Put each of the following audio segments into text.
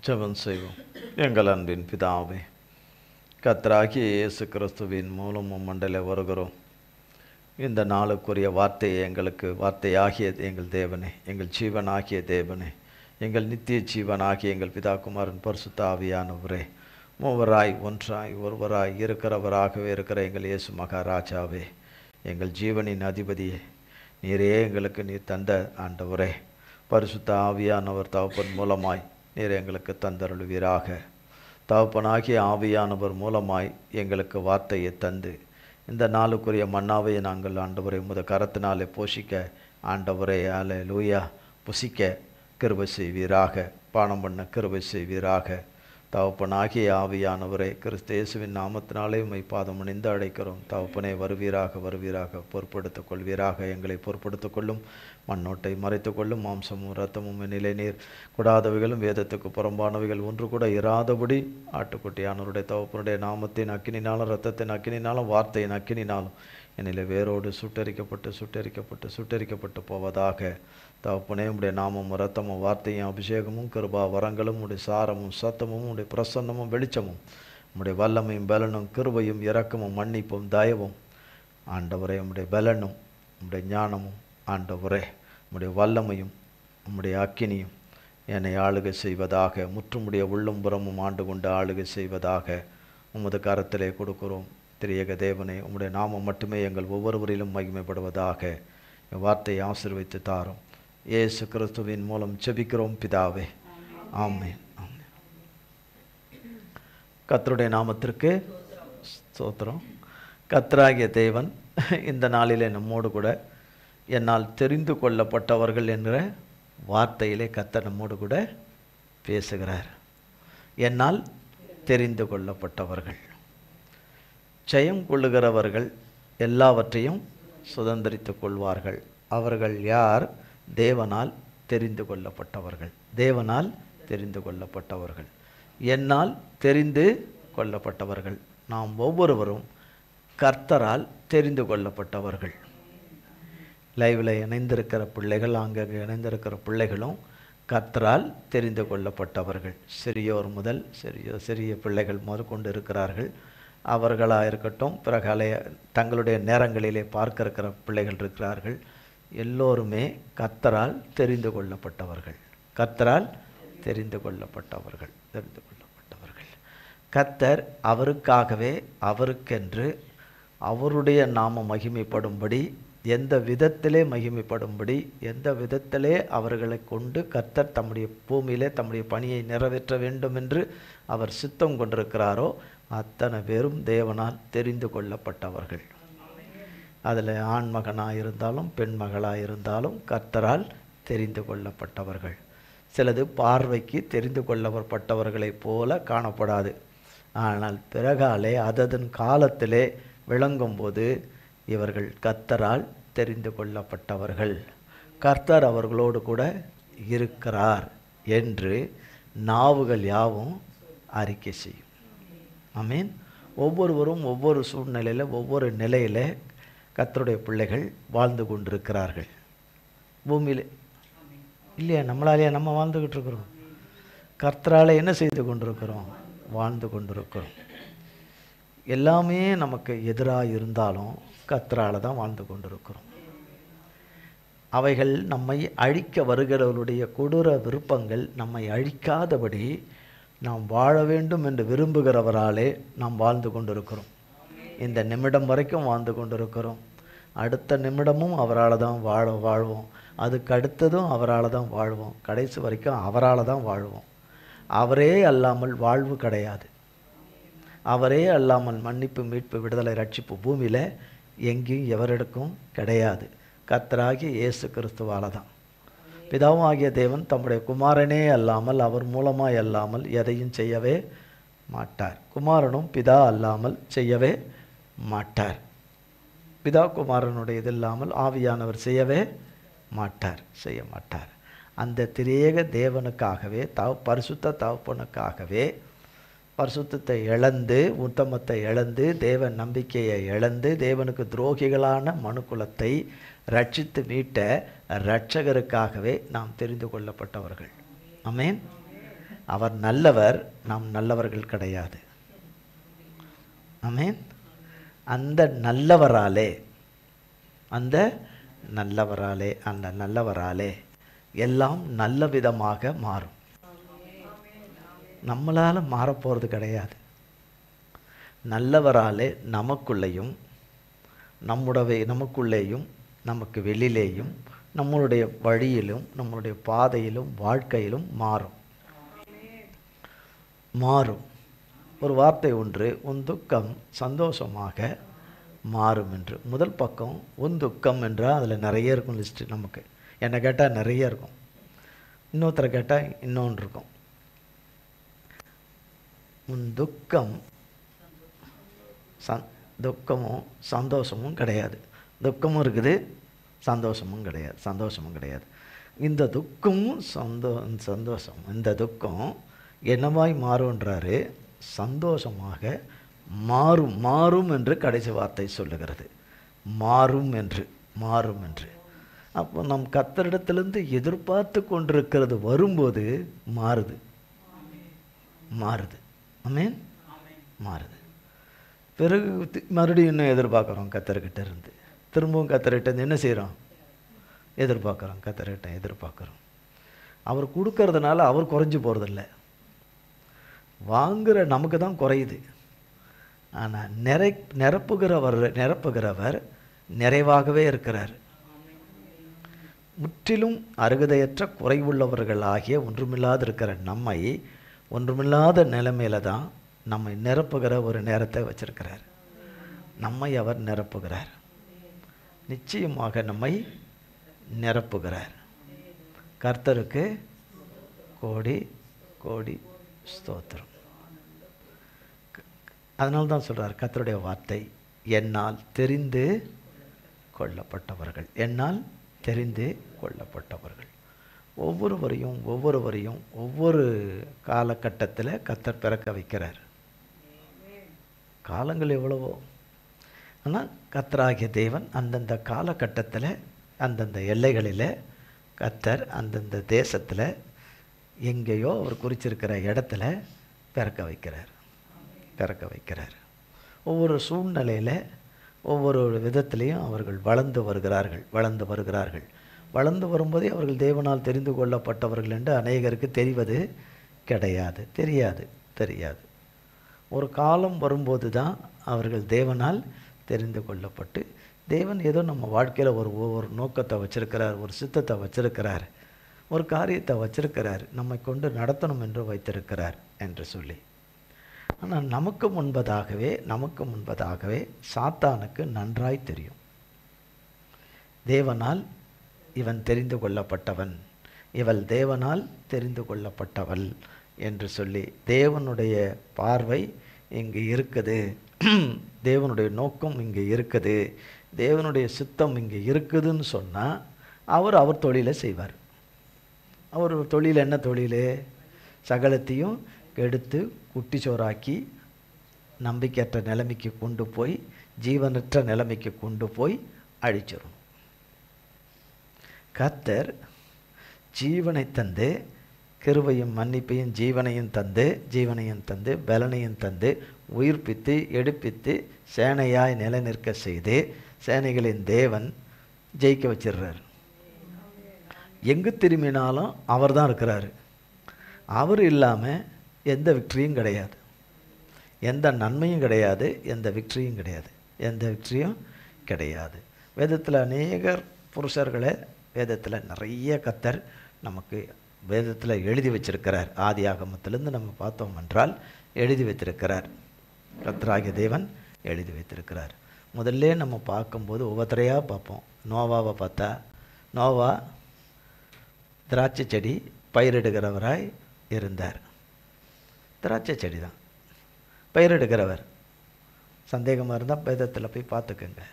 ஜெபம் செய்வோம். எங்கள் அன்பின் பிதாவே, கர்த்தராகிய இயேசு கிறிஸ்துவின் மூலமும் மண்டல வருகிறோம். இந்த நாளுக்குரிய வார்த்தையை எங்களுக்கு வார்த்தையாகிய எங்கள் தேவனே, எங்கள் ஜீவனாகிய தேவனே, எங்கள் நித்திய ஜீவனாகிய எங்கள் பிதா குமாரன் பரிசுத்த ஆவியானவரே, மூவராய் ஒன்றாய் ஒருவராய் இருக்கிறவராகவே இருக்கிற எங்கள் இயேசு மகாராஜாவே, எங்கள் ஜீவனின் அதிபதியே, நீரே எங்களுக்கு நீர் தந்த ஆண்டவரே, பரிசுத்த ஆவியானவர் தகப்பன் மூலமாய் நீர் எங்களுக்கு தந்தருளுவீராக. தகப்பனாகிய ஆவியானவர் மூலமாய் எங்களுக்கு வார்த்தையை தந்து இந்த நாளுக்குரிய மன்னாவை நாங்கள் ஆண்டவரை உமது கரத்தினாலே போஷிக்க ஆண்டவரை அல்லேலூயா புசிக்க கிருபை செய்வீராக, பானம் பண்ண கிருபை செய்வீராக. தகப்பனாகிய ஆவியானவரை கிறிஸ்து இயேசுவின் நாமத்தினாலே உம்மை பாதம் அணிந்து அழைக்கிறோம். தகப்பனே வருவீராக, வருவீராக, பொறுப்படுத்திக் கொள்வீராக. எங்களை பொறுப்படுத்திக் கொள்ளும். மண்ணோட்டை மறைத்துக் கொள்ளும். மாம்சமும் இரத்தமும் நிலை நீர் கூடாதவைகளும் வேதத்துக்கு புறம்பானவைகள் ஒன்று கூட இராதபடி ஆட்டுக்குட்டியானவருடைய தகப்பனுடைய நாமத்தின் அக்கினினாலும் இரத்தத்தின் அக்கினினாலும் வார்த்தையின் அக்கினினாலும் என்னிலே வேரோடு சுட்டரிக்கப்பட்டு போவதாக. தகப்பனே உடைய நாமமும் இரத்தமும் வார்த்தையும் அபிஷேகமும் கிருபா வரங்களும் உடைய சாரமும் சத்தமும் உடைய பிரசன்னமும் வெளிச்சமும் உடைய வல்லமையும் பலனும் கிருபையும் இரக்கமும் மன்னிப்பும் தயவும் ஆண்டவரே, உடைய பலனும் உடைய ஞானமும் ஆண்டவரே, உடைய வல்லமையும் உம்முடைய அக்கினியும் என்னை ஆளுகை செய்வதாக. முற்றுமுடைய உள்ளும் புறமும் ஆண்டு கொண்டு ஆளுகை செய்வதாக உமது கரத்திலே கொடுக்கிறோம். திரியேக தேவனே, உம்முடைய நாமம் மட்டுமே எங்கள் ஒவ்வொருவரிலும் மகிமைப்படுவதாக. என் வார்த்தையை ஆசீர்வதித்து தாரும். இயேசு கிறிஸ்துவின் மூலம் ஜெபிக்கிறோம் பிதாவே, ஆமென். கர்த்தருடைய நாமத்திற்கு ஸ்தோத்திரம். கர்த்தராகிய தேவன் இந்த நாளிலே நம்மோடு கூட என்னால் தெரிந்து கொள்ளப்பட்டவர்கள் என்கிற வார்த்தையிலே கர்த்தர் நம்மோடு கூட பேசுகிறார். என்னால் தெரிந்து கொள்ளப்பட்டவர்கள், ஜெயம் கொள்ளுகிறவர்கள் எல்லாவற்றையும் சுதந்திரித்துக் கொள்வார்கள். அவர்கள் யார்? தேவனால் தெரிந்து கொள்ளப்பட்டவர்கள். தேவனால் தெரிந்து கொள்ளப்பட்டவர்கள், என்னால் தெரிந்து கொள்ளப்பட்டவர்கள். நாம் ஒவ்வொருவரும் கர்த்தரால் தெரிந்து கொள்ளப்பட்டவர்கள். லைவில் இணைந்திருக்கிற பிள்ளைகள், அங்கே இணைந்திருக்கிற பிள்ளைகளும் கர்த்தரால் தெரிந்து கொள்ளப்பட்டவர்கள். சிறியோர் முதல் சிறிய பிள்ளைகள் முதற்கொண்டு இருக்கிறார்கள். அவர்களாக இருக்கட்டும், பிறகு தங்களுடைய நேரங்களிலே பார்க்க இருக்கிற பிள்ளைகள் இருக்கிறார்கள். எல்லோருமே கர்த்தரால் தெரிந்து கொள்ளப்பட்டவர்கள். கர்த்தரால் தெரிந்து கொள்ளப்பட்டவர்கள். கர்த்தர் அவருக்காகவே, அவருக்கென்று, அவருடைய நாமம் மகிமைப்படும்படி, எந்த விதத்திலே மகிமைப்படும்படி, எந்த விதத்திலே அவர்களை கொண்டு கர்த்தர் தம்முடைய பூமியிலே தம்முடைய பணியை நிறைவேற்ற வேண்டும் என்று அவர் சித்தம் கொண்டிருக்கிறாரோ அத்தனை பேரும் தேவனால் தெரிந்து கொள்ளப்பட்டவர்கள். அதில் ஆண் மகனாக இருந்தாலும் பெண் மகளாக இருந்தாலும் கர்த்தரால் தெரிந்து கொள்ளப்பட்டவர்கள். சிலது பார்வைக்கு தெரிந்து கொள்ளப்பட்டவர்களைப் போல காணப்படாது. ஆனால் பிறகாலே அதன் காலத்திலே விளங்கும்போது இவர்கள் கர்த்தரால் தெரிந்து கொள்ளப்பட்டவர்கள், கர்த்தர் அவர்களோடு கூட இருக்கிறார் என்று நாவுகள் யாவும் அறிக்கை செய்யும். ஆமீன். ஒவ்வொருவரும் ஒவ்வொரு சூழ்நிலையில், ஒவ்வொரு நிலையில் கர்த்தருடைய பிள்ளைகள் வாழ்ந்து கொண்டிருக்கிறார்கள் பூமியில். இல்லையா? நம்மளாலேயே நம்ம வாழ்ந்துக்கிட்டு இருக்கிறோம். கர்த்தரால் என்ன செய்து கொண்டிருக்கிறோம்? வாழ்ந்து கொண்டிருக்கிறோம். எல்லாமே நமக்கு எதிராக இருந்தாலும் கர்த்தரால் தான் வாழ்ந்து கொண்டிருக்கிறோம். அவைகள் நம்மை அழிக்க வருகிறவர்களுடைய கொடூர விருப்பங்கள் நம்மை அழிக்காதபடி நாம் வாழ வேண்டும் என்று விரும்புகிறவராலே நாம் வாழ்ந்து கொண்டிருக்கிறோம். இந்த நிமிடம் வரைக்கும் வாழ்ந்து கொண்டிருக்கிறோம். அடுத்த நிமிடமும் அவரால் தான் வாழ்வோம். அதுக்கு அடுத்ததும் அவரால் தான் வாழ்வோம். கடைசி வரைக்கும் அவரால் தான் வாழ்வோம். அவரே அல்லாமல் வாழ்வு கிடையாது. அவரே அல்லாமல் மன்னிப்பு, மீட்பு, விடுதலை, ரட்சிப்பு பூமியில் எங்கேயும் எவரிடக்கும் கிடையாது. கர்த்தராகிய இயேசு கிறிஸ்துவால தான். பிதாவும் ஆகிய தேவன் தம்முடைய குமாரனே அல்லாமல், அவர் மூலமாய் அல்லாமல் எதையும் செய்யவே மாட்டார். குமாரனும் பிதா அல்லாமல் செய்யவே மாட்டார். பிதா குமாரனுடைய இது இல்லாமல் ஆவியானவர் செய்ய மாட்டார். அந்த திரியேக தேவனுக்காகவே, பரிசுத்த தகப்பனுக்காகவே பரிசுத்தத்தை இழந்து, உத்தமத்தை இழந்து, தேவ நம்பிக்கையை இழந்து, தேவனுக்கு துரோகிகளான மனுக்குலத்தை ரட்சித்து மீட்ட இரட்சகருக்காகவே நாம் தெரிந்து கொள்ளப்பட்டவர்கள். ஆமென். அவர் நல்லவர், நாம் நல்லவர்கள் கிடையாது. ஆமென். அந்த நல்லவராலே எல்லாம் நல்ல விதமாக மாறும். நம்மளால் மாறப்போகிறது கிடையாது. நல்லவராலே நமக்குள்ளேயும் நமக்குள்ளேயும் நமக்கு வெளியிலேயும் நம்மளுடைய வழியிலும் நம்மளுடைய பாதையிலும் வாழ்க்கையிலும் மாறும். ஒரு வார்த்தை ஒன்று, உன் துக்கம் சந்தோஷமாக மாறும் என்று. முதல் பக்கம் உன் துக்கம் என்றால் அதில் நிறைய இருக்கும் லிஸ்ட்டு. நமக்கு என்னை கேட்டால் நிறைய இருக்கும், இன்னொருத்தரை கேட்டால் இன்னொன்று இருக்கும். உன் துக்கமும் சந்தோஷமும் கிடையாது. துக்கமும் இருக்குது, சந்தோஷமும் கிடையாது. இந்த துக்கமும் சந்தோஷம், இந்த துக்கம் என்னவாய் மாறும்ன்றாரு? சந்தோஷமாக மாறும் என்று கடைசி வார்த்தை சொல்லுகிறது. மாறும் என்று. அப்போ நம் கர்த்தரிடத்திலிருந்து எதிர்பார்த்து கொண்டிருக்கிறது வரும்போது மாறுது. ஆமென். மாறுது. பிறகு மறுபடியும் இன்னும் எதிர்பார்க்குறோம் கர்த்தர்கிட்ட இருந்து. திரும்பவும் கர்த்தர்கிட்ட இருந்து என்ன செய்கிறோம்? எதிர்பார்க்குறோம். அவர் கொடுக்கறதுனால அவர் குறைஞ்சி போகிறதில்ல, வாங்குகிற நமக்கு தான் குறையுது. ஆனால் நிரப்புகிறவர் நிறைவாகவே இருக்கிறார். முற்றிலும் அருகதையற்ற குறைவுள்ளவர்கள் ஆகிய ஒன்றுமில்லாது இருக்கிற நம்மை ஒன்றுமில்லாத நிலைமையில தான் நம்மை நிரப்புகிற ஒரு நேரத்தை வச்சிருக்கிறார். நம்மை அவர் நிரப்புகிறார். நிச்சயமாக நம்மை நிரப்புகிறார். கர்த்தருக்கு கோடி கோடி ஸ்தோத்திரம். அதனால தான் சொல்கிறார் கர்த்தருடைய வார்த்தை, என்னால் தெரிந்து கொள்ளப்பட்டவர்கள். ஒவ்வொருவரையும் ஒவ்வொரு காலகட்டத்தில் கர்த்தர் பிறக்க வைக்கிறார். காலங்கள் எவ்வளவோ, ஆனால் கர்த்தராகிய தேவன் அந்தந்த காலகட்டத்தில் அந்தந்த எல்லைகளில் கர்த்தர் அந்தந்த தேசத்தில் எங்கேயோ அவர் குறிச்சிருக்கிற இடத்துல பிறக்க வைக்கிறார். ஒவ்வொரு சூழ்நிலையில் ஒவ்வொரு விதத்திலையும் அவர்கள் வளர்ந்து வருகிறார்கள். வளர்ந்து வரும்போதே அவர்கள் தேவனால் தெரிந்து கொள்ளப்பட்டவர்கள் என்று அநேகருக்கு தெரிவது கிடையாது, தெரியாது. ஒரு காலம் வரும்போது தான் அவர்கள் தேவனால் தெரிந்து கொள்ளப்பட்டு, தேவன் ஏதோ நம்ம வாழ்க்கையில் ஒவ்வொரு நோக்கத்தை வச்சிருக்கிறார், ஒரு சித்தத்தை வச்சிருக்கிறார், ஒரு காரியத்தை வச்சிருக்கிறார், நம்மை கொண்டு நடத்தணும் என்று வைத்திருக்கிறார் என்று சொல்லி. ஆனால் நமக்கு முன்பதாகவே சாத்தானுக்கு நன்றாய் தெரியும், தேவனால் இவன் தெரிந்து கொள்ளப்பட்டவன், இவள் தேவனால் தெரிந்து கொள்ளப்பட்டவள் என்று சொல்லி. தேவனுடைய பார்வை இங்கு இருக்குது, தேவனுடைய நோக்கம் இங்கே இருக்குது, தேவனுடைய சித்தம் இங்கே இருக்குதுன்னு சொன்னால் அவர் தொழிலை செய்வார். அவர் தொழில் என்ன தொழில்? சகலத்தையும் கெடுத்து குட்டிச்சோறாக்கி நம்பிக்கையற்ற நிலைமைக்கு கொண்டு போய், ஜீவனற்ற நிலைமைக்கு கொண்டு போய் அழிச்சிடும். கர்த்தர் ஜீவனை தந்து, கிருபையும் மன்னிப்பையும் ஜீவனையும் தந்து பலனையும் தந்து உயிர்ப்பித்து எடுப்பித்து சேனையாய் நிலைநிற்க செய்து சேனைகளின் தேவன் ஜெயிக்க வச்சிடுறார். எங்கு திரும்பினாலும் அவர் தான் இருக்கிறாரு. அவர் இல்லாமல் எந்த விக்டரியும் கிடையாது, எந்த நன்மையும் கிடையாது, எந்த விக்டரியும் கிடையாது. வேதத்தில் அநேகர் புருஷர்களை வேதத்தில் நிறைய கர்த்தர் நமக்கு வேதத்தில் எழுதி வச்சிருக்கிறார். ஆதி ஆகமத்திலிருந்து நம்ம பார்த்தோம் என்றால் எழுதி வைத்திருக்கிறார். கர்த்தராகிய தேவன் எழுதி வைத்திருக்கிறார். முதல்ல நம்ம பார்க்கும்போது ஒவ்வொருத்தரையாக பார்ப்போம். நோவாவை பார்த்தா, நோவா திராட்சை செடி பயிரிடுகிறவராய் இருந்தார். திராட்சை செடி தான் பயிரிடுகிறவர். சந்தேகமாக இருந்தால் வேதத்தில் போய் பார்த்துக்கோங்க.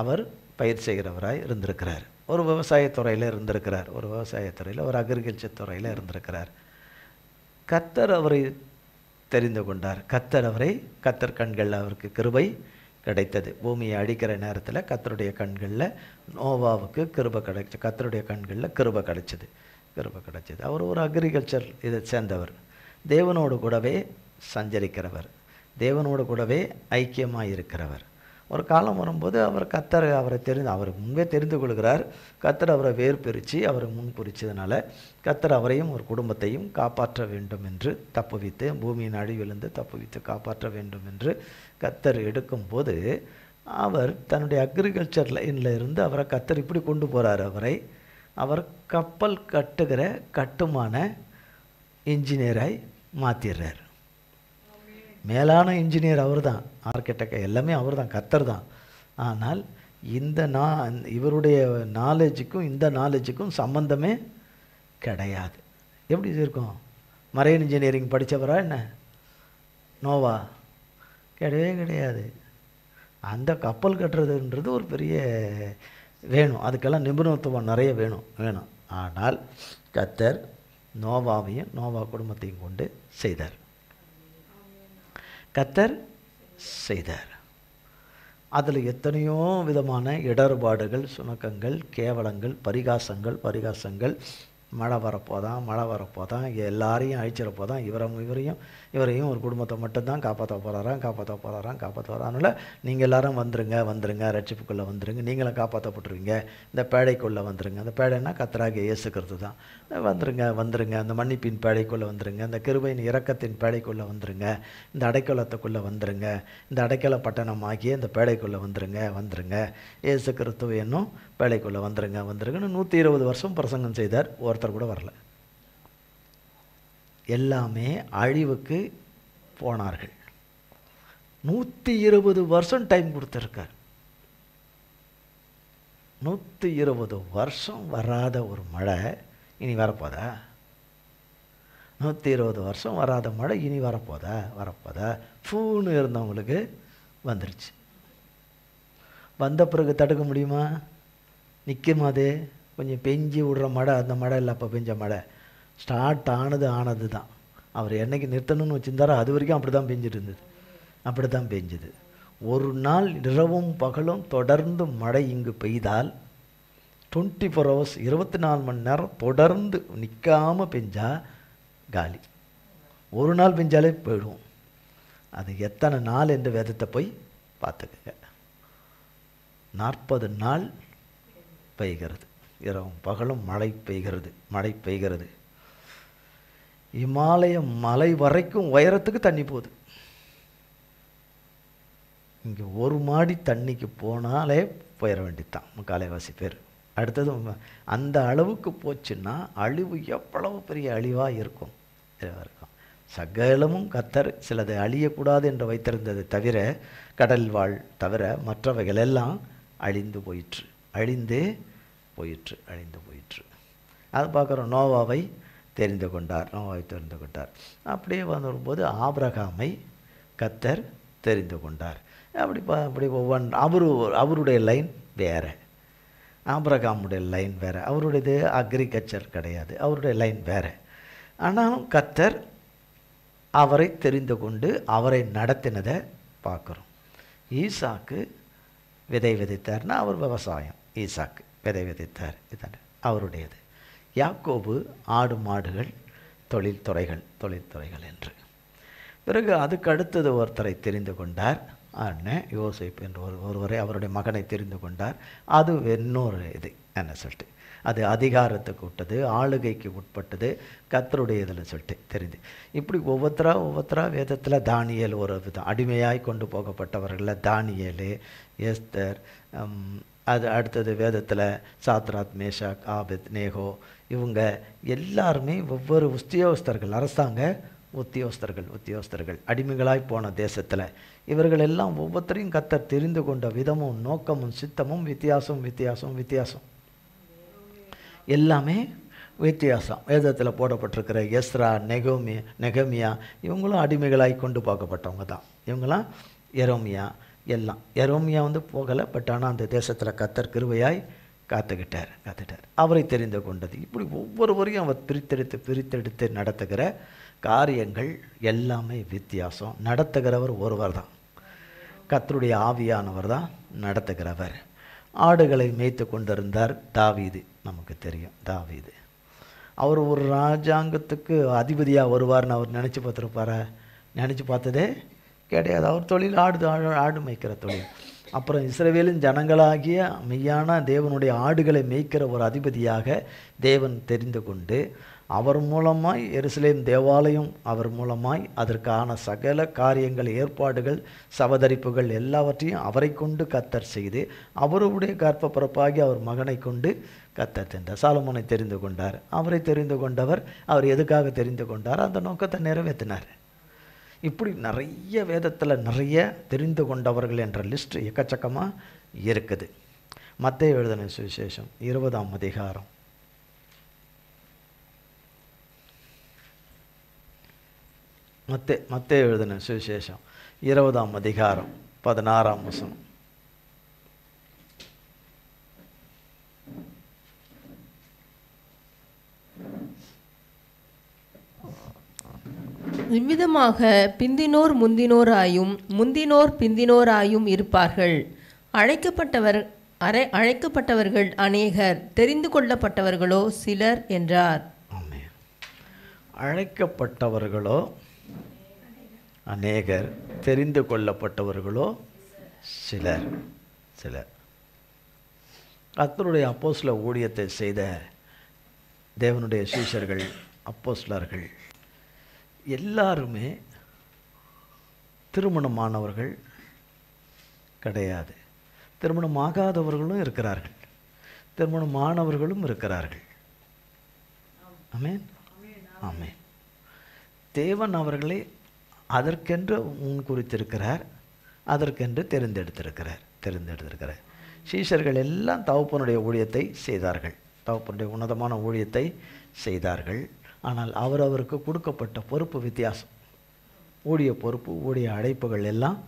அவர் பயிர் செய்கிறவராய் இருந்திருக்கிறார். ஒரு விவசாயத்துறையில் இருந்திருக்கிறார், ஒரு அக்ரிகல்ச்சர் துறையில் இருந்திருக்கிறார். கர்த்தர் அவரை தெரிந்து கொண்டார். கர்த்தர் கண்களில் அவருக்கு கிருபை கிடைத்தது. பூமியை அடிக்கிற நேரத்தில் கர்த்தருடைய கண்களில் நோவாவுக்கு கிருபை கிடைச்சி, கர்த்தருடைய கண்களில் கிருபை கிடைச்சது. கிருபை கிடைச்சது. அவர் ஒரு அக்ரிகல்ச்சர் இதை சேர்ந்தவர், தேவனோடு கூடவே சஞ்சரிக்கிறவர், தேவனோடு கூடவே ஐக்கியமாக இருக்கிறவர். ஒரு காலம் வரும்போது கர்த்தர் அவரை அவருக்கு முன்பே தெரிந்து கொள்கிறார். கர்த்தர் அவரை வேர் பிரித்து அவரை முன் குறித்ததுனால கர்த்தர் அவரையும் ஒரு குடும்பத்தையும் காப்பாற்ற வேண்டும் என்று தப்புவித்து, பூமியின் அழிவிலிருந்து தப்புவித்து காப்பாற்ற வேண்டும் என்று கர்த்தர் எடுக்கும்போது அவர் தன்னுடைய அக்ரிகல்ச்சர் லைனில் இருந்து அவரை கர்த்தர் இப்படி கொண்டு போகிறார். அவர் கப்பல் கட்டுகிற கட்டுமான இன்ஜினியராய் மாற்றிடுறார். மேலான இன்ஜினியர் அவர் தான், ஆர்கிடெக்ட் எல்லாமே அவர் தான், கர்த்தர் தான். ஆனால் இவருடைய நாலேஜுக்கும் இந்த நாலேஜுக்கும் சம்பந்தமே கிடையாது. எப்படி இருக்கும்? மரைன் இன்ஜினியரிங் படித்தவரா என்ன நோவா? கிடையவே கிடையாது. அந்த கப்பல் கட்டுறதுன்றது ஒரு பெரிய வேணும், அதுக்கெல்லாம் நிபுணத்துவம் நிறைய வேணும். ஆனால் கர்த்தர் நோவாவையும் நோவா குடும்பத்தையும் கொண்டு செய்தார். கர்த்தர் செய்தார். அதில் எத்தனையோ விதமான இடர்பாடுகள், சுணக்கங்கள், கேவலங்கள், பரிகாசங்கள், மழை வரப்போதான் எல்லாரையும் அழிச்சிடப்போதான், இவரையும் ஒரு குடும்பத்தை மட்டும்தான் காப்பாற்ற போகிறாராம். அதனால் நீங்கள் எல்லாரும் வந்துருங்க, ரட்சிப்புக்குள்ளே வந்துருங்க, நீங்களும் காப்பாற்றப்பட்டுருவீங்க, இந்த பேழைக்குள்ளே வந்துருங்க. அந்த பேழைன்னா கர்த்தராகிய இயேசு கிறிஸ்து தான். வந்துருங்க, அந்த மன்னிப்பின் பேழைக்குள்ளே வந்துருங்க, இந்த கிருபையின் இரக்கத்தின் பேழைக்குள்ளே வந்துருங்க, இந்த அடைக்கலத்துக்குள்ளே வந்துருங்க, இந்த அடைக்கல பட்டணம் ஆகிய இந்த பேழைக்குள்ளே வந்துருங்க, இயேசு கிறிஸ்து என்னும் பேழைக்குள்ளே வந்துருங்கன்னு 120 வருஷம் பிரசங்கம் செய்தார். ஒருத்தர் கூட வரல. எல்லாமே அழிவுக்கு போனார்கள். 120 வருஷம் டைம் கொடுத்துருக்கார். 120 வருஷம் வராத ஒரு மழை இனி வரப்போதா? 120 வருஷம் வராத மழை இனி வரப்போதா? ஃபூன்னு இருந்தவங்களுக்கு வந்துருச்சு. வந்த பிறகு தடுக்க முடியுமா? நிற்குமா? அது கொஞ்சம் பெஞ்சு விடுற மழை, அந்த மழை இல்லை, அப்போ பெஞ்ச மழை ஸ்டார்ட் ஆனது தான். அவர் என்னைக்கு நிறுத்தணும்னு வச்சுருந்தாரோ அது வரைக்கும் அப்படி தான் பெஞ்சிட்டு இருந்தது. அப்படி தான் பெஞ்சுது. ஒரு நாள் இரவும் பகலும் தொடர்ந்து மழை இங்கு பெய்தால் 24 hours 24 மணி நேரம் தொடர்ந்து நிற்காமல் பெஞ்சா காலி. ஒரு நாள் பெஞ்சாலே போயிடுவோம். அது எத்தனை நாள் என்று வேதத்தை போய் பார்த்துக்குங்க. 40 நாள் பெய்கிறது, இரவும் பகலும் மழை பெய்கிறது. இமாலய மலை வரைக்கும் உயரத்துக்கு தண்ணி போகுது. இங்கே ஒரு மாடி தண்ணிக்கு போனாலே போயிட வேண்டியதுதான் முக்காலைவாசி பேர். அடுத்தது அந்த அளவுக்கு போச்சுன்னா அழிவு எவ்வளவு பெரிய அழிவாக இருக்கும். சகலமும் கர்த்தர் சிலது அழியக்கூடாது என்று வைத்திருந்தது தவிர, கடல் வாழ் தவிர மற்றவைகள் எல்லாம் அழிந்து போயிற்று. அது பார்க்குறோம். நோவாவை தெரிந்து கொண்டார். அப்படியே வரும்போது ஆபிரகாமை கர்த்தர் தெரிந்து கொண்டார். அப்படி அவருடைய லைன் வேறு, ஆபிரகாமுடைய லைன் வேறு, அவருடையது அக்ரிகல்ச்சர் கிடையாது, அவருடைய லைன் வேறு. ஆனாலும் கர்த்தர் அவரை தெரிந்து கொண்டு அவரை நடத்தினதை பார்க்குறோம். ஈசாக்கு விதை விதைத்தார்னா அவர் விவசாயம், ஈசாக்கு விதை விதைத்தார், இதான அவருடையது. யாக்கோபு ஆடு மாடுகள், தொழில்துறைகள் என்று. பிறகு அதுக்கு அடுத்தது ஒருத்தரை தெரிந்து கொண்டார். அண்ணன் யோசேப்பு என்று ஒருவரை, அவருடைய மகனை தெரிந்து கொண்டார். அது இன்னொரு இது என்ன சொல்லிட்டு, அது அதிகாரத்துக்கு விட்டது, ஆளுகைக்கு உட்பட்டது, கர்த்தருடைய இதில் சொல்லிட்டு தெரிந்து. இப்படி ஒவ்வொருத்தரா வேதத்தில் தானியேல் ஒரு விதம், அடிமையாய் கொண்டு போகப்பட்டவர்களில் தானியேல், எஸ்தர், அது அடுத்தது வேதத்தில் சாத்ராத், மேஷாக், ஆபேத் நேகோ, இவங்க எல்லாருமே ஒவ்வொரு உத்தியோகஸ்தர்கள், அரசாங்க உத்தியோகஸ்தர்கள் அடிமைகளாய் போன தேசத்தில். இவர்கள் எல்லாம் ஒவ்வொருத்தரையும் கர்த்தர் தெரிந்து கொண்ட விதமும் நோக்கமும் சித்தமும் வித்தியாசம் எல்லாமே வித்தியாசம். வேதத்தில் போடப்பட்டிருக்கிற எஸ்ரா, நெகமியா இவங்களும் அடிமைகளாய் கொண்டு பார்க்கப்பட்டவங்க தான். இவங்களாம் எரோமியா எல்லாம். எரோமியா போகலை, பட் ஆனால் அந்த தேசத்தில் கர்த்தர் கிருபையாய் காத்துக்கிட்டார். அவரை தெரிந்து கொண்டது. இப்படி ஒவ்வொருவரையும் அவர் பிரித்தெடுத்து நடத்துகிற காரியங்கள் எல்லாமே வித்தியாசம். நடத்துகிறவர் ஒருவர் தான், கர்த்தருடைய ஆவியானவர் தான் நடத்துகிறவர். ஆடுகளை மேய்த்து கொண்டிருந்தார் தாவீது, நமக்கு தெரியும் தாவீது. அவர் ஒரு ராஜாங்கத்துக்கு அதிபதியாக வருவார்னு அவர் நினச்சி பார்த்துருப்பாரா? நினச்சி பார்த்ததே கிடையாது. அவர் தொழில் ஆடு மேய்க்கிற தொழில். அப்புறம் இஸ்ரவேலின் ஜனங்களாகிய மெய்யான தேவனுடைய ஆடுகளை மேய்க்கிற ஒரு அதிபதியாக தேவன் தெரிந்து கொண்டு அவர் மூலமாய் எருசலேம் தேவாலயம் அவர் மூலமாய் அதற்கான சகல காரியங்கள், ஏற்பாடுகள், சவதரிப்புகள் எல்லாவற்றையும் அவரை கொண்டு கர்த்தர் செய்து அவருடைய கர்ப்பப்பிறப்பாகி அவர் மகனை கொண்டு கர்த்தர் தந்தார். சாலமோனை தெரிந்து கொண்டார். அவரை தெரிந்து கொண்டவர் அவர் எதுக்காக தெரிந்து கொண்டார்? அந்த நோக்கத்தை நிறைவேற்றினார். இப்படி நிறைய வேதத்தில் நிறைய தெரிந்து கொண்டவர்கள் என்ற லிஸ்ட் எக்கச்சக்கமாக இருக்குது. மத்தேயு எழுதின சுவிசேஷம் 20ஆம் அதிகாரம். மத்தேயு எழுதின சுவிசேஷம் 20ஆம் அதிகாரம் 16ஆம் வசனம். இவ்விதமாக பிந்தினோர் முந்தினோராயும் முந்தினோர் பிந்தினோராயும் இருப்பார்கள். அழைக்கப்பட்டவர்கள் அநேகர், தெரிந்து கொள்ளப்பட்டவர்களோ சிலர் என்றார். ஆமென். அழைக்கப்பட்டவர்களோ அநேகர், தெரிந்து கொள்ளப்பட்டவர்களோ சிலர். கர்த்தருடைய அப்போஸ்தல ஊழியத்தை செய்த தேவனுடைய சீஷர்கள், அப்போஸ்தலர்கள் எல்லாருமே திருமணமானவர்கள் கிடையாது. திருமணமாகாதவர்களும் இருக்கிறார்கள், திருமணமானவர்களும் இருக்கிறார்கள். ஆமென், ஆமென். தேவன் அவர்களை அதற்கென்று முன் குறித்திருக்கிறார், அதற்கென்று தெரிந்தெடுத்திருக்கிறார். சீஷர்கள் எல்லாம் தகப்பனுடைய ஊழியத்தை செய்தார்கள், தகப்பனுடைய உன்னதமான ஊழியத்தை செய்தார்கள். ஆனால் அவருக்கு கொடுக்கப்பட்ட பொறுப்பு வித்தியாசம். ஊழிய பொறுப்பு, ஊழிய அழைப்புகள் எல்லாம்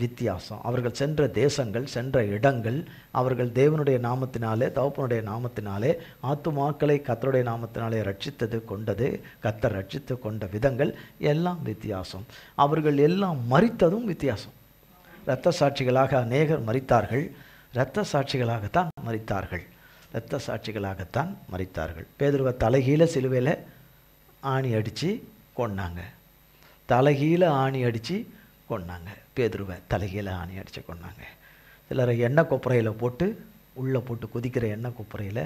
வித்தியாசம். அவர்கள் சென்ற தேசங்கள், சென்ற இடங்கள், அவர்கள் தேவனுடைய நாமத்தினாலே, தகப்பனுடைய நாமத்தினாலே ஆத்துமாக்களை கர்த்தருடைய நாமத்தினாலே ரட்சித்தது கொண்டது, கர்த்தர் ரட்சித்து கொண்ட விதங்கள் எல்லாம் வித்தியாசம். அவர்கள் எல்லாம் மரித்ததும் வித்தியாசம். இரத்த சாட்சிகளாக அநேகர் மரித்தார்கள், இரத்த சாட்சிகளாகத்தான் மரித்தார்கள். பேதுருவை தலைகீழ சிலுவையில் ஆணி அடித்து கொன்னாங்க. தலைகீழ ஆணி அடித்து கொன்னாங்க. பேதுருவை தலைகீழ ஆணி அடித்து கொன்னாங்க. சிலரை எண்ணெய் கொப்பரையில் போட்டு, உள்ளே போட்டு கொதிக்கிற எண்ணெய் கொப்பரையில்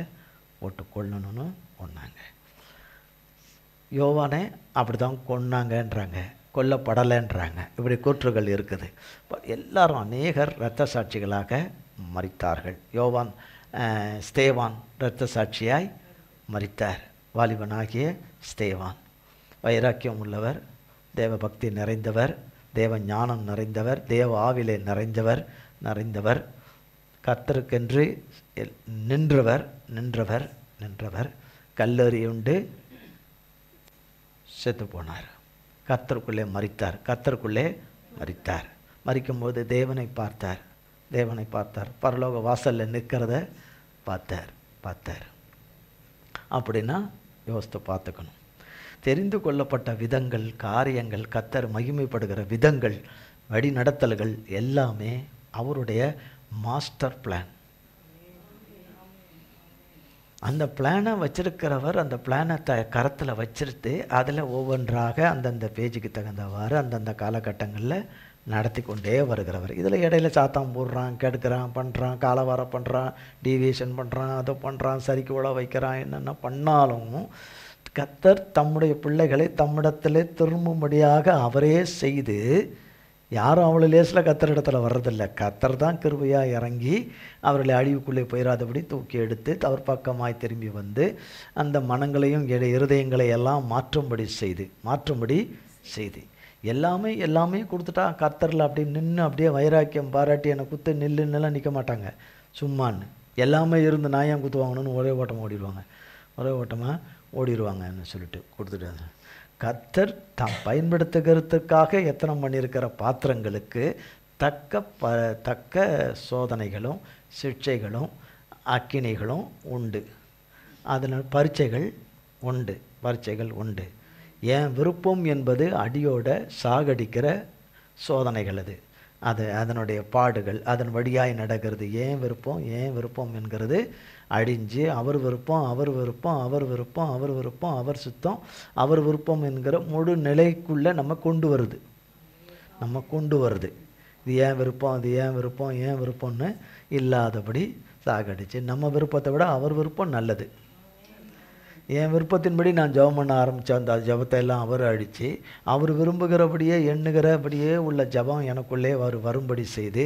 போட்டு கொல்லணும்னு கொன்னாங்க. யோவானை அப்படி தான் கொன்னாங்கன்றாங்க, கொல்லப்படலைன்றாங்க. இப்படி கூற்றுகள் இருக்குது. எல்லாரும் அநேகர் இரத்த சாட்சிகளாக மரித்தார்கள். ஸ்தேவான் இரத்த சாட்சியாய் மரித்தார். வாலிபனாகிய ஸ்தேவான் வைராக்கியம் உள்ளவர், தேவ பக்தி நிறைந்தவர், தேவ ஞானம் நிறைந்தவர், தேவ ஆவிலே நிறைந்தவர், கர்த்தருக்கென்று நின்றவர். கல்லெறியுண்டு செத்து போனார். கர்த்தருக்குள்ளே மரித்தார். மரிக்கும்போது தேவனை பார்த்தார். பரலோக வாசலில் நிற்கிறத பார்த்தார். அப்படின்னா யோசித்து பார்த்துக்கணும். தெரிந்து கொள்ளப்பட்ட விதங்கள், காரியங்கள், கர்த்தர் மகிமைப்படுகிற விதங்கள், வழிநடத்தல்கள் எல்லாமே அவருடைய மாஸ்டர் பிளான். அந்த பிளானை வச்சிருக்கிறவர் அந்த பிளானை கரத்தில் வச்சிருத்து அதில் ஒவ்வொன்றாக அந்தந்த பேஜுக்கு தகுந்தவாறு அந்தந்த காலகட்டங்களில் நடத்தி கொண்டே வருகிறவர். இதில் இடையில சாத்தாம் போடுறான், கெடுக்கிறான், பண்ணுறான், காலவாரம் பண்ணுறான், டீவியேஷன் பண்ணுறான், அதை பண்ணுறான், சரிக்கு உழ வைக்கிறான். என்னென்ன பண்ணாலும் கர்த்தர் தம்முடைய பிள்ளைகளை தம்மிடத்திலே திரும்பும்படியாக அவரே செய்து, யாரும் அவ்வளோ லேசில் கர்த்தர் இடத்துல வர்றதில்லை. கர்த்தர் தான் கிருபையாக இறங்கி அவர்களை அழிவுக்குள்ளே போயிடாதபடி தூக்கி எடுத்து அவர் பக்கமாய் திரும்பி வந்து அந்த மனங்களையும் இருதயங்களை எல்லாம் மாற்றும்படி செய்து எல்லாமே கொடுத்துட்டா கர்த்தரில் அப்படி நின்று அப்படியே வைராக்கியம் பாராட்டி என்னை குத்து நில்லுன்னெல்லாம் நிற்க மாட்டாங்க. சும்மான்னு எல்லாமே இருந்து நான் ஏன் குத்து வாங்கணும்னு ஒரே ஓட்டமாக ஓடிடுவாங்கன்னு சொல்லிட்டு கொடுத்துட்டு, கர்த்தர் தாம் பயன்படுத்துகிறதுக்காக எத்தனை பண்ணியிருக்கிற பாத்திரங்களுக்கு தக்க சோதனைகளும் சிக்ஷைகளும் அக்கினிகளும் உண்டு. அதனால் பரீட்சைகள் உண்டு. என் விருப்பம் என்பது அடியோட சாகடிக்கிற சோதனைகள். அதனுடைய பாடுகள், அதன் வழியாய் நடக்கிறது. ஏன் விருப்பம் என்கிறது அழிஞ்சு அவர் விருப்பம் அவர் சுத்தம் அவர் விருப்பம் என்கிற முழு நிலைக்குள்ளே நம்ம கொண்டு வருது. இது ஏன் விருப்பம்னு இல்லாதபடி சாகடிச்சு நம்ம விருப்பத்தை விட அவர் விருப்பம் நல்லது. என் விருப்பத்தின்படி நான் ஜெபம் பண்ண ஆரம்பித்தேன். அந்த ஜெபத்தை எல்லாம் அவர் அழித்து அவர் விரும்புகிறபடியே எண்ணுகிறபடியே உள்ள ஜெபம் எனக்குள்ளே வரும்படி செய்து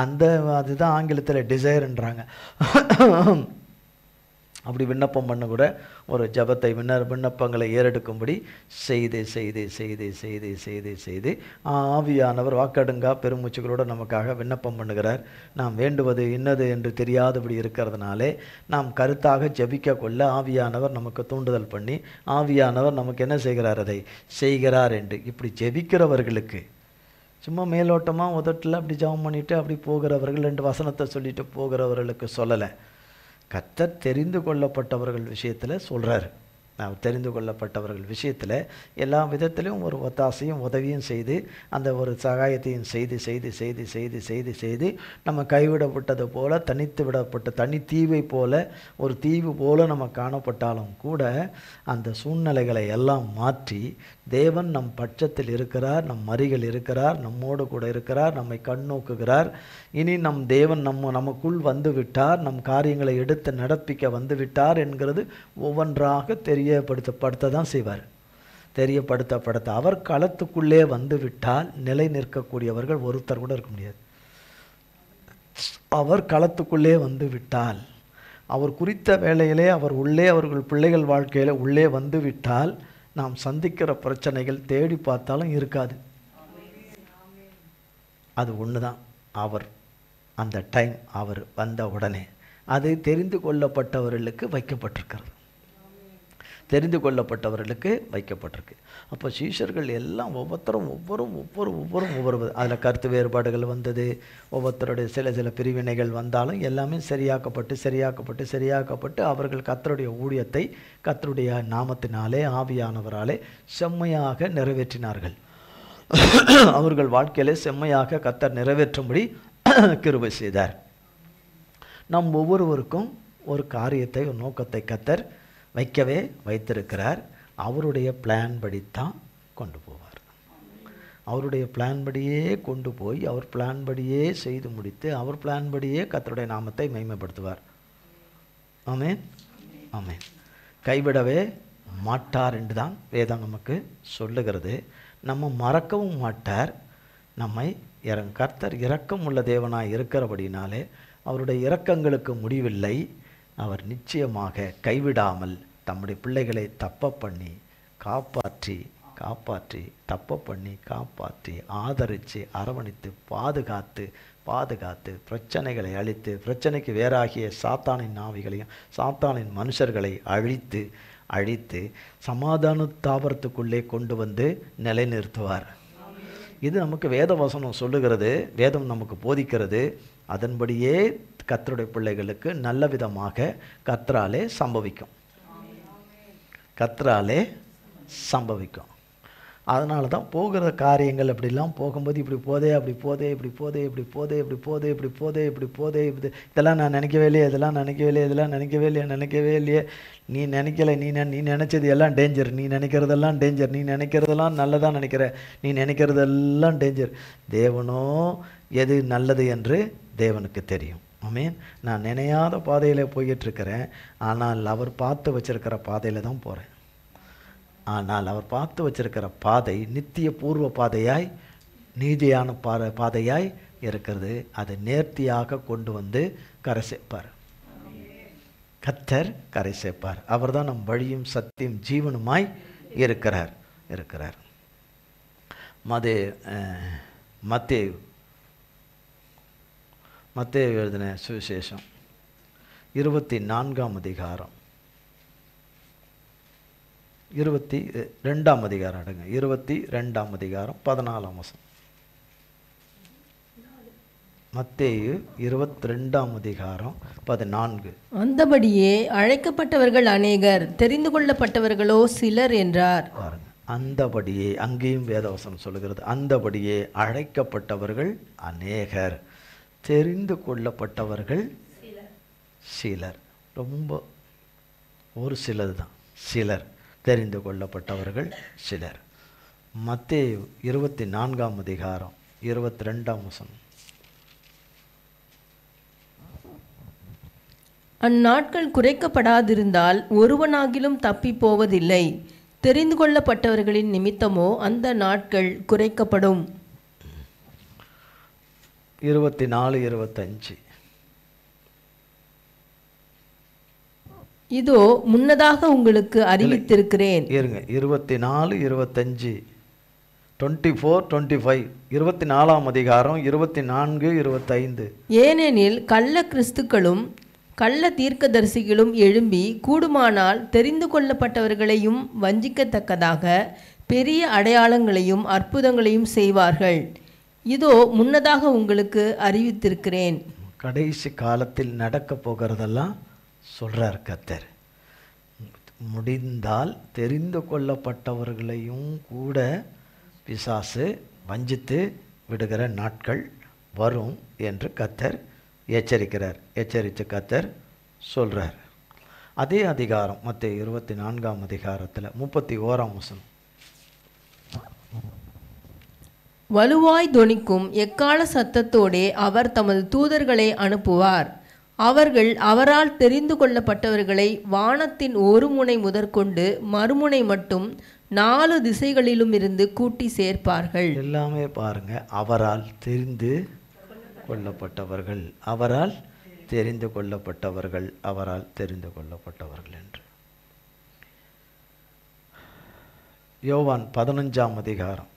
அதுதான் ஆங்கிலத்தில் டிசைர்ன்றாங்க. அப்படி விண்ணப்பம் பண்ண கூட ஒரு ஜெபத்தை விண்ணப்பங்களை ஏறெடுக்கும்படி செய்து ஆவியானவர் வாக்கடுங்கா பெருமூச்சுகளோடு நமக்காக விண்ணப்பம் பண்ணுகிறார். நாம் வேண்டுவது இன்னது என்று தெரியாதபடி இருக்கிறதுனாலே நாம் கருத்தாக ஜெபிக்க கொள்ள ஆவியானவர் நமக்கு தூண்டுதல் பண்ணி ஆவியானவர் நமக்கு என்ன செய்கிறார், அதை செய்கிறார் என்று. இப்படி ஜெபிக்கிறவர்களுக்கு சும்மா மேலோட்டமாக உதட்டில் அப்படி ஜெபம் பண்ணிவிட்டு அப்படி போகிறவர்கள் 2 வசனத்தை சொல்லிட்டு போகிறவர்களுக்கு சொல்லலை. கர்த்தர் தெரிந்து கொள்ளப்பட்டவர்கள் விஷயத்தில் சொல்கிறார். நான் தெரிந்து கொள்ளப்பட்டவர்கள் விஷயத்தில் எல்லா விதத்திலையும் ஒரு ஒத்தாசையும் உதவியும் செய்து அந்த ஒரு சகாயத்தையும் செய்து நம்ம கைவிடப்பட்டது போல தனித்து விடப்பட்ட தனித்தீவை போல ஒரு தீவு போல நம்ம காணப்பட்டாலும் கூட அந்த சூழ்நிலைகளை எல்லாம் மாற்றி தேவன் நம் பட்சத்தில் இருக்கிறார், நம் அருகில் இருக்கிறார், நம்மோடு கூட இருக்கிறார், நம்மை கண்ணோக்குகிறார். இனி நம் தேவன் நமக்குள் வந்து விட்டார், நம் காரியங்களை எடுத்து நடப்பிக்க வந்து விட்டார் என்கிறது ஒவ்வொன்றாக தெரியப்படுத்த தான் செய்வார். தெரியப்படுத்த அவர் களத்துக்குள்ளே வந்து விட்டால் நிலை நிற்கக்கூடியவர்கள் ஒருத்தர் கூட இருக்க முடியாது. அவர் களத்துக்குள்ளே வந்து விட்டால், அவர் குறித்த வேளையிலே அவர் உள்ளே அவர்கள் பிள்ளைகள் வாழ்க்கையில் உள்ளே வந்து விட்டால் நாம் சந்திக்கிற பிரச்சனைகள் தேடி பார்த்தாலும் இருக்காது. அது ஒன்று தான். அவர் அந்த டைம் அவர் வந்த உடனே அது தெரிந்து கொள்ளப்பட்டவர்களுக்கு வைக்கப்பட்டிருக்கிறது. அப்போ சீஷர்கள் எல்லாம் ஒவ்வொரு அதில் கருத்து வேறுபாடுகள் வந்தது. ஒவ்வொருத்தருடைய சில பிரிவினைகள் வந்தாலும் எல்லாமே சரியாக்கப்பட்டு அவர்கள் கர்த்தருடைய ஊழியத்தை கர்த்தருடைய நாமத்தினாலே ஆவியானவராலே செம்மையாக நிறைவேற்றினார்கள். அவர்கள் வாழ்க்கையிலே செம்மையாக கர்த்தர் நிறைவேற்றும்படி கிருபை செய்தார். நம் ஒவ்வொருவருக்கும் ஒரு காரியத்தை, ஒரு நோக்கத்தை கர்த்தர் வைத்திருக்கிறார். அவருடைய பிளான் படித்தான் கொண்டு போவார். அவருடைய பிளான் படியே கொண்டு போய் அவர் பிளான் படியே செய்து முடித்து அவர் பிளான் படியே கர்த்தருடைய நாமத்தை மகிமைப்படுத்துவார். ஆமென், ஆமென். கைவிடவே மாட்டார் என்று தான் வேதம் நமக்கு சொல்லுகிறது. நம்ம மறக்கவும் மாட்டார். நம்மை கர்த்தர் இரக்கம் உள்ள தேவனாய் இருக்கிறபடினாலே அவருடைய இரக்கங்களுக்கு முடிவில்லை. அவர் நிச்சயமாக கைவிடாமல் தம்முடைய பிள்ளைகளை காப்பாற்றி ஆதரித்து அரவணைத்து பாதுகாத்து பிரச்சனைகளை அழித்து பிரச்சனைக்கு வேறாகிய சாத்தானின் ஆவிகளையும் சாத்தானின் மனுஷர்களை அழித்து சமாதான தாவரத்துக்குள்ளே கொண்டு வந்து நிலைநிறுத்துவார். இது நமக்கு வேத வசனம் சொல்லுகிறது, வேதம் நமக்கு போதிக்கிறது. அதன்படியே கர்த்தருடைய பிள்ளைகளுக்கு நல்ல விதமாக கர்த்தராலே சம்பவிக்கும். அதனால தான் போகிற காரியங்கள் அப்படிலாம் போகும்போது இப்படி போதே இதெல்லாம் நான் நினைக்கவே இல்லையே. நீ நினைக்கலை, நீ நினச்சது எல்லாம் டேஞ்சர், நீ நினைக்கிறதெல்லாம் டேஞ்சர், நீ நினைக்கிறதெல்லாம் நல்லதான் நினைக்கிற, நீ நினைக்கிறதெல்லாம் டேஞ்சர். தேவனோ எது நல்லது என்று தேவனுக்கு தெரியும். ஆமென். நான் நினையாத பாதையில் போய்கிட்டுருக்கிறேன், ஆனால் அவர் பார்த்து வச்சிருக்கிற பாதையில் தான் போகிறேன். ஆனால் அவர் பார்த்து வச்சிருக்கிற பாதை நித்திய பூர்வ பாதையாய் நீதியான பாதையாய் இருக்கிறது. அதை நேர்த்தியாக கொண்டு வந்து கரை சேர்ப்பார். கர்த்தர் கரை சேர்ப்பார். அவர் தான் நம் வழியும் சத்தியம் ஜீவனுமாய் இருக்கிறார். மத்தேயு எழுதின சுவிசேஷம் 24ஆம் அதிகாரம் 22ஆம் அதிகாரம் 22ஆம் அதிகாரம் 14ஆம் வசனம். மத்தேயு 22ஆம் அதிகாரம் 14. அந்தபடியே அழைக்கப்பட்டவர்கள் அநேகர், தெரிந்து கொள்ளப்பட்டவர்களோ சிலர் என்றார். பாருங்க, அந்தபடியே, அங்கேயும் வேதவசனம் சொல்லுகிறது, அந்தபடியே அழைக்கப்பட்டவர்கள் அநேகர், தெரிந்து கொள்ளப்பட்டவர்கள் சிலர். ரொம்ப ஒரு சிலர் தான், சிலர். தெரிந்து கொள்ளப்பட்டவர்கள் சிலர். மத்தேயு 24ஆம் அதிகாரம் 22ஆம் வசனம். அந்நாட்கள் குறைக்கப்படாதிருந்தால் ஒருவனாகிலும் தப்பி போவதில்லை. தெரிந்து கொள்ளப்பட்டவர்களின் நிமித்தமோ அந்த நாட்கள் குறைக்கப்படும். 24-25. இதோ முன்னதாக உங்களுக்கு அறிவித்திருக்கிறேன். இருங்க, 24-25, 24-25, 24ஆம் அதிகாரம் 24-25. ஏனெனில் கள்ள கிறிஸ்துக்களும் கள்ள தீர்க்கதரிசிகளும் எழும்பி கூடுமானால் தெரிந்து கொள்ளப்பட்டவர்களையும் வஞ்சிக்கத்தக்கதாக பெரிய அடையாளங்களையும் அற்புதங்களையும் செய்வார்கள். இதோ முன்னதாக உங்களுக்கு அறிவித்திருக்கிறேன். கடைசி காலத்தில் நடக்க போகிறதெல்லாம் சொல்றார் கர்த்தர். முடிந்தால் தெரிந்து கொள்ளப்பட்டவர்களையும் கூட பிசாசு வஞ்சித்து விடுகிற நாட்கள் வரும் என்று கர்த்தர் எச்சரிக்கிறார். எச்சரித்து கர்த்தர் சொல்றார். அதே அதிகாரம் மத்தேயு 24ஆம் அதிகாரத்தில் 31ஆம் வசனம். வலுவாய் தொனிக்கும் எக்கால சத்தத்தோடே அவர் தமது தூதர்களை அனுப்புவார். அவர்கள் அவரால் தெரிந்து கொள்ளப்பட்டவர்களை வானத்தின் ஒரு முனை முதற்கொண்டு மறுமுனை மட்டும் 4 திசைகளிலும் இருந்து கூட்டி சேர்ப்பார்கள். எல்லாமே பாருங்க, அவரால் தெரிந்து கொள்ளப்பட்டவர்கள், அவரால் தெரிந்து கொள்ளப்பட்டவர்கள், அவரால் தெரிந்து கொள்ளப்பட்டவர்கள் என்று. யோவான் 15ஆம் அதிகாரம்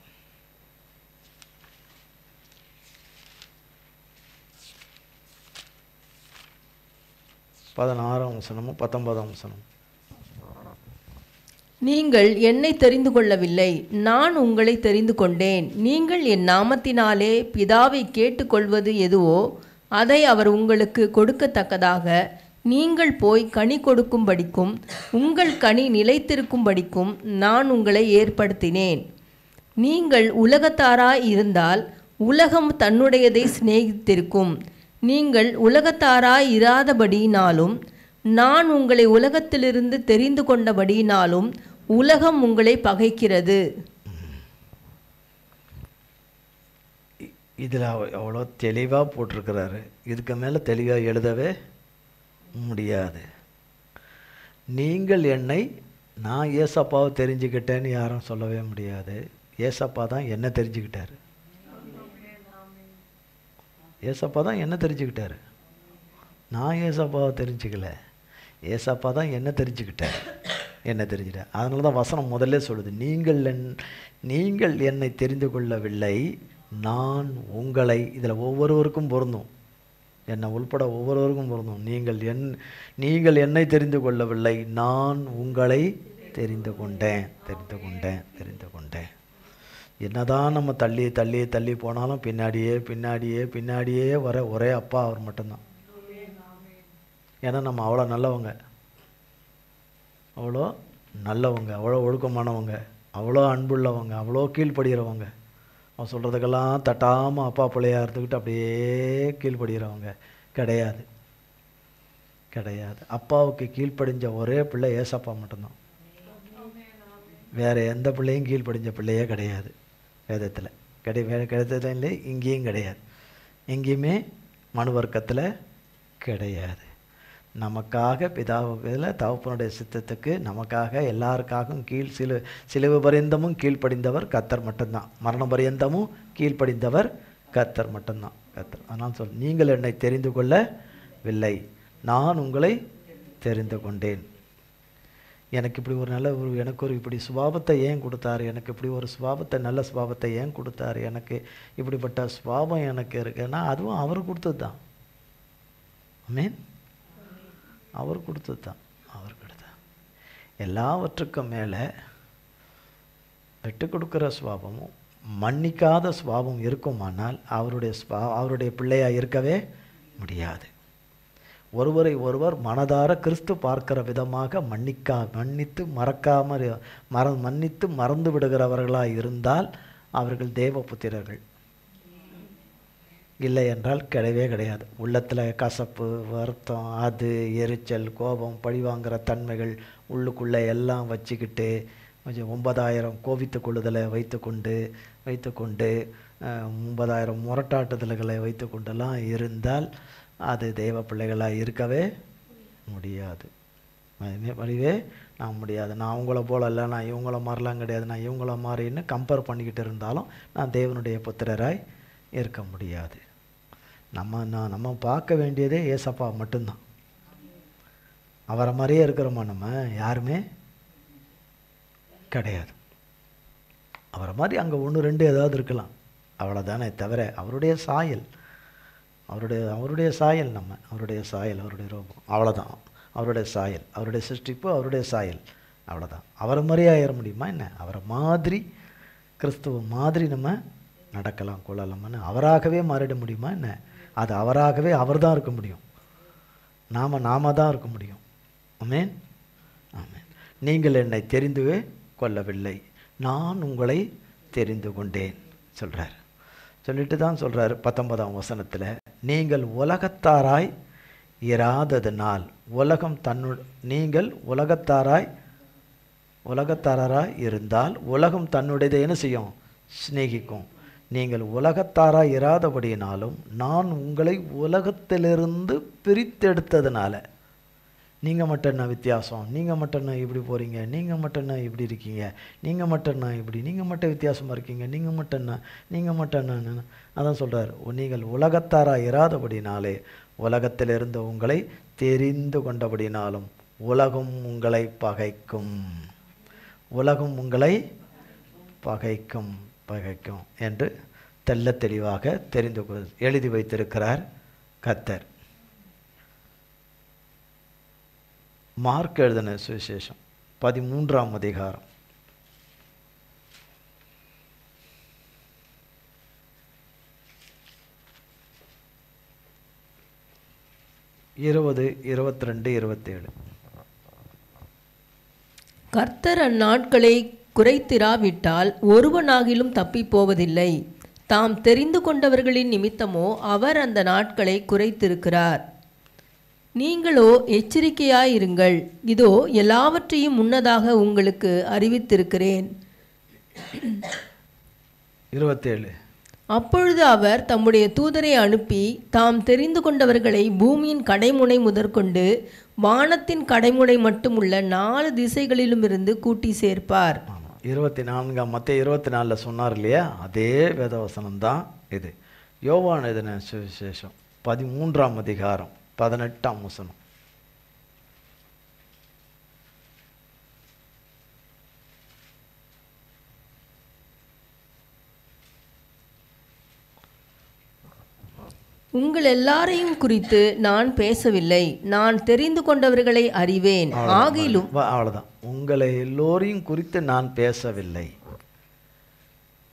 16ஆம் வசனமும் 19ஆம் வசனம். நீங்கள் என்னை தெரிந்து கொள்ளவில்லை, நான் உங்களை தெரிந்து கொண்டேன். நீங்கள் என் நாமத்தினாலே பிதாவை கேட்டுக்கொள்வது எதுவோ அதை அவர் உங்களுக்கு கொடுக்கத்தக்கதாக நீங்கள் போய் கனி கொடுக்கும்படிக்கும் உங்கள் கனி நிலைத்திருக்கும்படிக்கும் நான் உங்களை ஏற்படுத்தினேன். நீங்கள் உலகத்தாராய் இருந்தால் உலகம் தன்னுடையதை சிநேகித்திருக்கும். நீங்கள் உலகத்தாராய் இராதபடியினாலும் நான் உங்களை உலகத்திலிருந்து தெரிந்து கொண்டபடியினாலும் உலகம் உங்களை பகைக்கிறது. இதில் அவ்வளோ தெளிவாக போட்டிருக்கிறாரு. இதுக்கு மேலே தெளிவாக எழுதவே முடியாது. நீங்கள் என்னை, நான் ஏசப்பாவை தெரிஞ்சுக்கிட்டேன்னு யாரும் சொல்லவே முடியாது. ஏசப்பா தான் என்ன தெரிஞ்சுக்கிட்டாரு. ஏசப்பா தான் என்ன தெரிஞ்சுக்கிட்டாரு. நான் ஏசப்பாவை தெரிஞ்சுக்கல, ஏசப்பா தான் என்ன தெரிஞ்சுக்கிட்டார். என்ன தெரிஞ்சுக்கிட்டார். அதனால தான் வசனம் முதல்ல சொல்லுது, நீங்கள் என்னை தெரிந்து கொள்ளவில்லை, நான் உங்களை. இதில் ஒவ்வொருவருக்கும் பொருந்தும், என்னை உள்பட ஒவ்வொருவருக்கும் பொருந்தும். நீங்கள் என்னை தெரிந்து கொள்ளவில்லை, நான் உங்களை தெரிந்து கொண்டேன். என்னதான் நம்ம தள்ளி போனாலும் பின்னாடியே வர ஒரே அப்பா அவர் மட்டும்தான். ஏன்னா நம்ம அவ்வளோ நல்லவங்க, அவ்வளோ ஒழுக்கமானவங்க, அவ்வளோ அன்புள்ளவங்க, அவ்வளோ கீழ்ப்படுகிறவங்க. அவன் சொல்கிறதுக்கெல்லாம் தட்டாமல் அப்பா பிள்ளையாக இருந்துக்கிட்டு அப்படியே கீழ்ப்படுகிறவங்க கிடையாது. அப்பாவுக்கு கீழ்ப்படிஞ்ச ஒரே பிள்ளை ஏசப்பா மட்டும்தான். வேறு எந்த பிள்ளையும் கீழ்ப்படிஞ்ச பிள்ளையே கிடையாது. வேதத்தில் கிடைத்ததும் இல்லை, இங்கேயும் கிடையாது. எங்கேயுமே மனு வர்க்கத்தில் கிடையாது. நமக்காக பிதாவில் தகப்பனுடைய சித்தத்துக்கு நமக்காக எல்லாருக்காகவும் சிலுவை பரியந்தமும் கீழ்ப்படிந்தவர் கர்த்தர் மட்டும்தான். மரணம் பரியந்தமும் கீழ்ப்படிந்தவர் கர்த்தர் மட்டும்தான். அதனால் நீங்கள் என்னை தெரிந்து கொள்ளவில்லை, நான் உங்களை தெரிந்து கொண்டேன். எனக்கு இப்படி ஒரு எனக்கு ஒரு இப்படி சுபாவத்தை ஏன் கொடுத்தாரு, எனக்கு இப்படி ஒரு சுபாவத்தை, நல்ல சுபாவத்தை ஏன் கொடுத்தாரு, எனக்கு இப்படிப்பட்ட சுபாவம் எனக்கு இருக்குன்னா அதுவும் அவர் கொடுத்தது தான். ஆமென். அவர் கொடுத்தது தான். எல்லாவற்றுக்கும் மேலே விட்டு கொடுக்குற சுபாவமும் மன்னிக்காத சுபாவம் இருக்குமானால் அவருடைய பிள்ளையாக இருக்கவே முடியாது. ஒருவரை ஒருவர் மனதார கிறிஸ்து பார்க்கிற விதமாக மன்னித்து மறந்து விடுகிறவர்களாக இருந்தால் அவர்கள் தேவபுத்திரர்கள். இல்லை என்றால் கிடையவே கிடையாது. உள்ளத்தில் கசப்பு, வருத்தம், அது எரிச்சல், கோபம், பழிவாங்கிற தன்மைகள் உள்ளுக்குள்ளே எல்லாம் வச்சுக்கிட்டு கொஞ்சம் 9000 கோபித்து கொள்ளுதலை வைத்துக்கொண்டு 9000 முரட்டாட்டுதல்களை வைத்து கொண்டெல்லாம் இருந்தால் அது தெய்வ பிள்ளைகளாக இருக்கவே முடியாது. வழிவே நான் முடியாது. நான் அவங்கள போல இல்லை, நான் இவங்கள மாதிரிலாம் கிடையாது, நான் இவங்கள மாதிரின்னு கம்பேர் பண்ணிக்கிட்டு இருந்தாலும் நான் தேவனுடைய புத்திரராய் இருக்க முடியாது. நம்ம பார்க்க வேண்டியதே ஏசப்பா மட்டும்தான். அவரை மாதிரியே இருக்கிறோமா? நம்ம யாருமே கிடையாது. அவரை மாதிரி அங்கே 1-2 ஏதாவது இருக்கலாம், அவ்வளோதானே தவிர அவருடைய சாயல் நம்ம அவருடைய சாயல், அவருடைய ரூபம், அவ்வளோதான். அவருடைய சாயல், அவருடைய சிருஷ்டிப்பு, அவருடைய சாயல், அவ்வளோதான். அவரை மாதிரியே ஆயிட முடியுமா என்ன? அவரை மாதிரி, கிறிஸ்துவ மாதிரி நம்ம நடக்கலாம் கொள்ளலாமான்னு அவராகவே மாறிட முடியுமா என்ன? அது அவராகவே அவர் தான் இருக்க முடியும். நாம தான் இருக்க முடியும். ஆமென், ஆமென். நீங்கள் என்னை தெரிந்து கொள்ளவில்லை, நான் உங்களை தெரிந்து கொண்டேன் சொல்கிறார். சொல்லிட்டு தான் சொல்கிறார் 19ஆம் வசனத்தில், நீங்கள் உலகத்தாராய் இராததினால் நீங்கள் உலகத்தாராய் இருந்தால் உலகம் தன்னுடையதை என்ன செய்யும்? சிநேகிக்கும். நீங்கள் உலகத்தாராய் இராதபடியினாலும் நான் உங்களை உலகத்திலிருந்து பிரித்தெடுத்ததுனால, நீங்கள் மட்டும் என்ன வித்தியாசம், நீங்கள் மட்டும் என்ன இப்படி போகிறீங்க, நீங்கள் மட்டும் என்ன இப்படி இருக்கீங்க, நீங்கள் மட்டும் என்ன இப்படி, நீங்கள் மட்டும் வித்தியாசமாக இருக்கீங்க, நீங்கள் மட்டும் என்ன அதான் சொல்கிறார். நீங்கள் உலகத்தாராக இராதபடினாலே உலகத்திலிருந்து உங்களை தெரிந்து கொண்டபடினாலும் உலகம் உங்களை பகைக்கும். உலகம் உங்களை பகைக்கும் என்று தெள்ள தெளிவாக எழுதி வைத்திருக்கிறார் கர்த்தர். மார்க் எழுதின சுவிசேஷம் 13ஆம் அதிகாரம் 20, 22, 27. கர்த்தர் அந்நாட்களை குறைத்திராவிட்டால் ஒருவனாகிலும் தப்பி போவதில்லை. தாம் தெரிந்து கொண்டவர்களின் நிமித்தமோ அவர் அந்த நாட்களை குறைத்திருக்கிறார். நீங்களோ எச்சரிக்கையாயிருங்கள், இதோ எல்லாவற்றையும் முன்னதாக உங்களுக்கு அறிவித்திருக்கிறேன். 27. அப்பொழுது அவர் தம்முடைய தூதரை அனுப்பி தாம் தெரிந்து கொண்டவர்களை பூமியின் கடைமுனை முதற்கொண்டு வானத்தின் கடைமுனை மட்டுமுள்ள 4 திசைகளிலுமிருந்து கூட்டி சேர்ப்பார். 24 மத்தேயு 24 சொன்னார் இல்லையா, அதே வேதவசனம் தான் இது. யோவான் எழுதின சுவிசேஷம் 13ஆம் அதிகாரம் 18ஆம் வசனம். உங்கள் எல்லாரையும் குறித்து நான் பேசவில்லை, நான் தெரிந்து கொண்டவர்களை அறிவேன். ஆகிலும் அவ்வளவுதான், உங்களை எல்லோரையும் குறித்து நான் பேசவில்லை,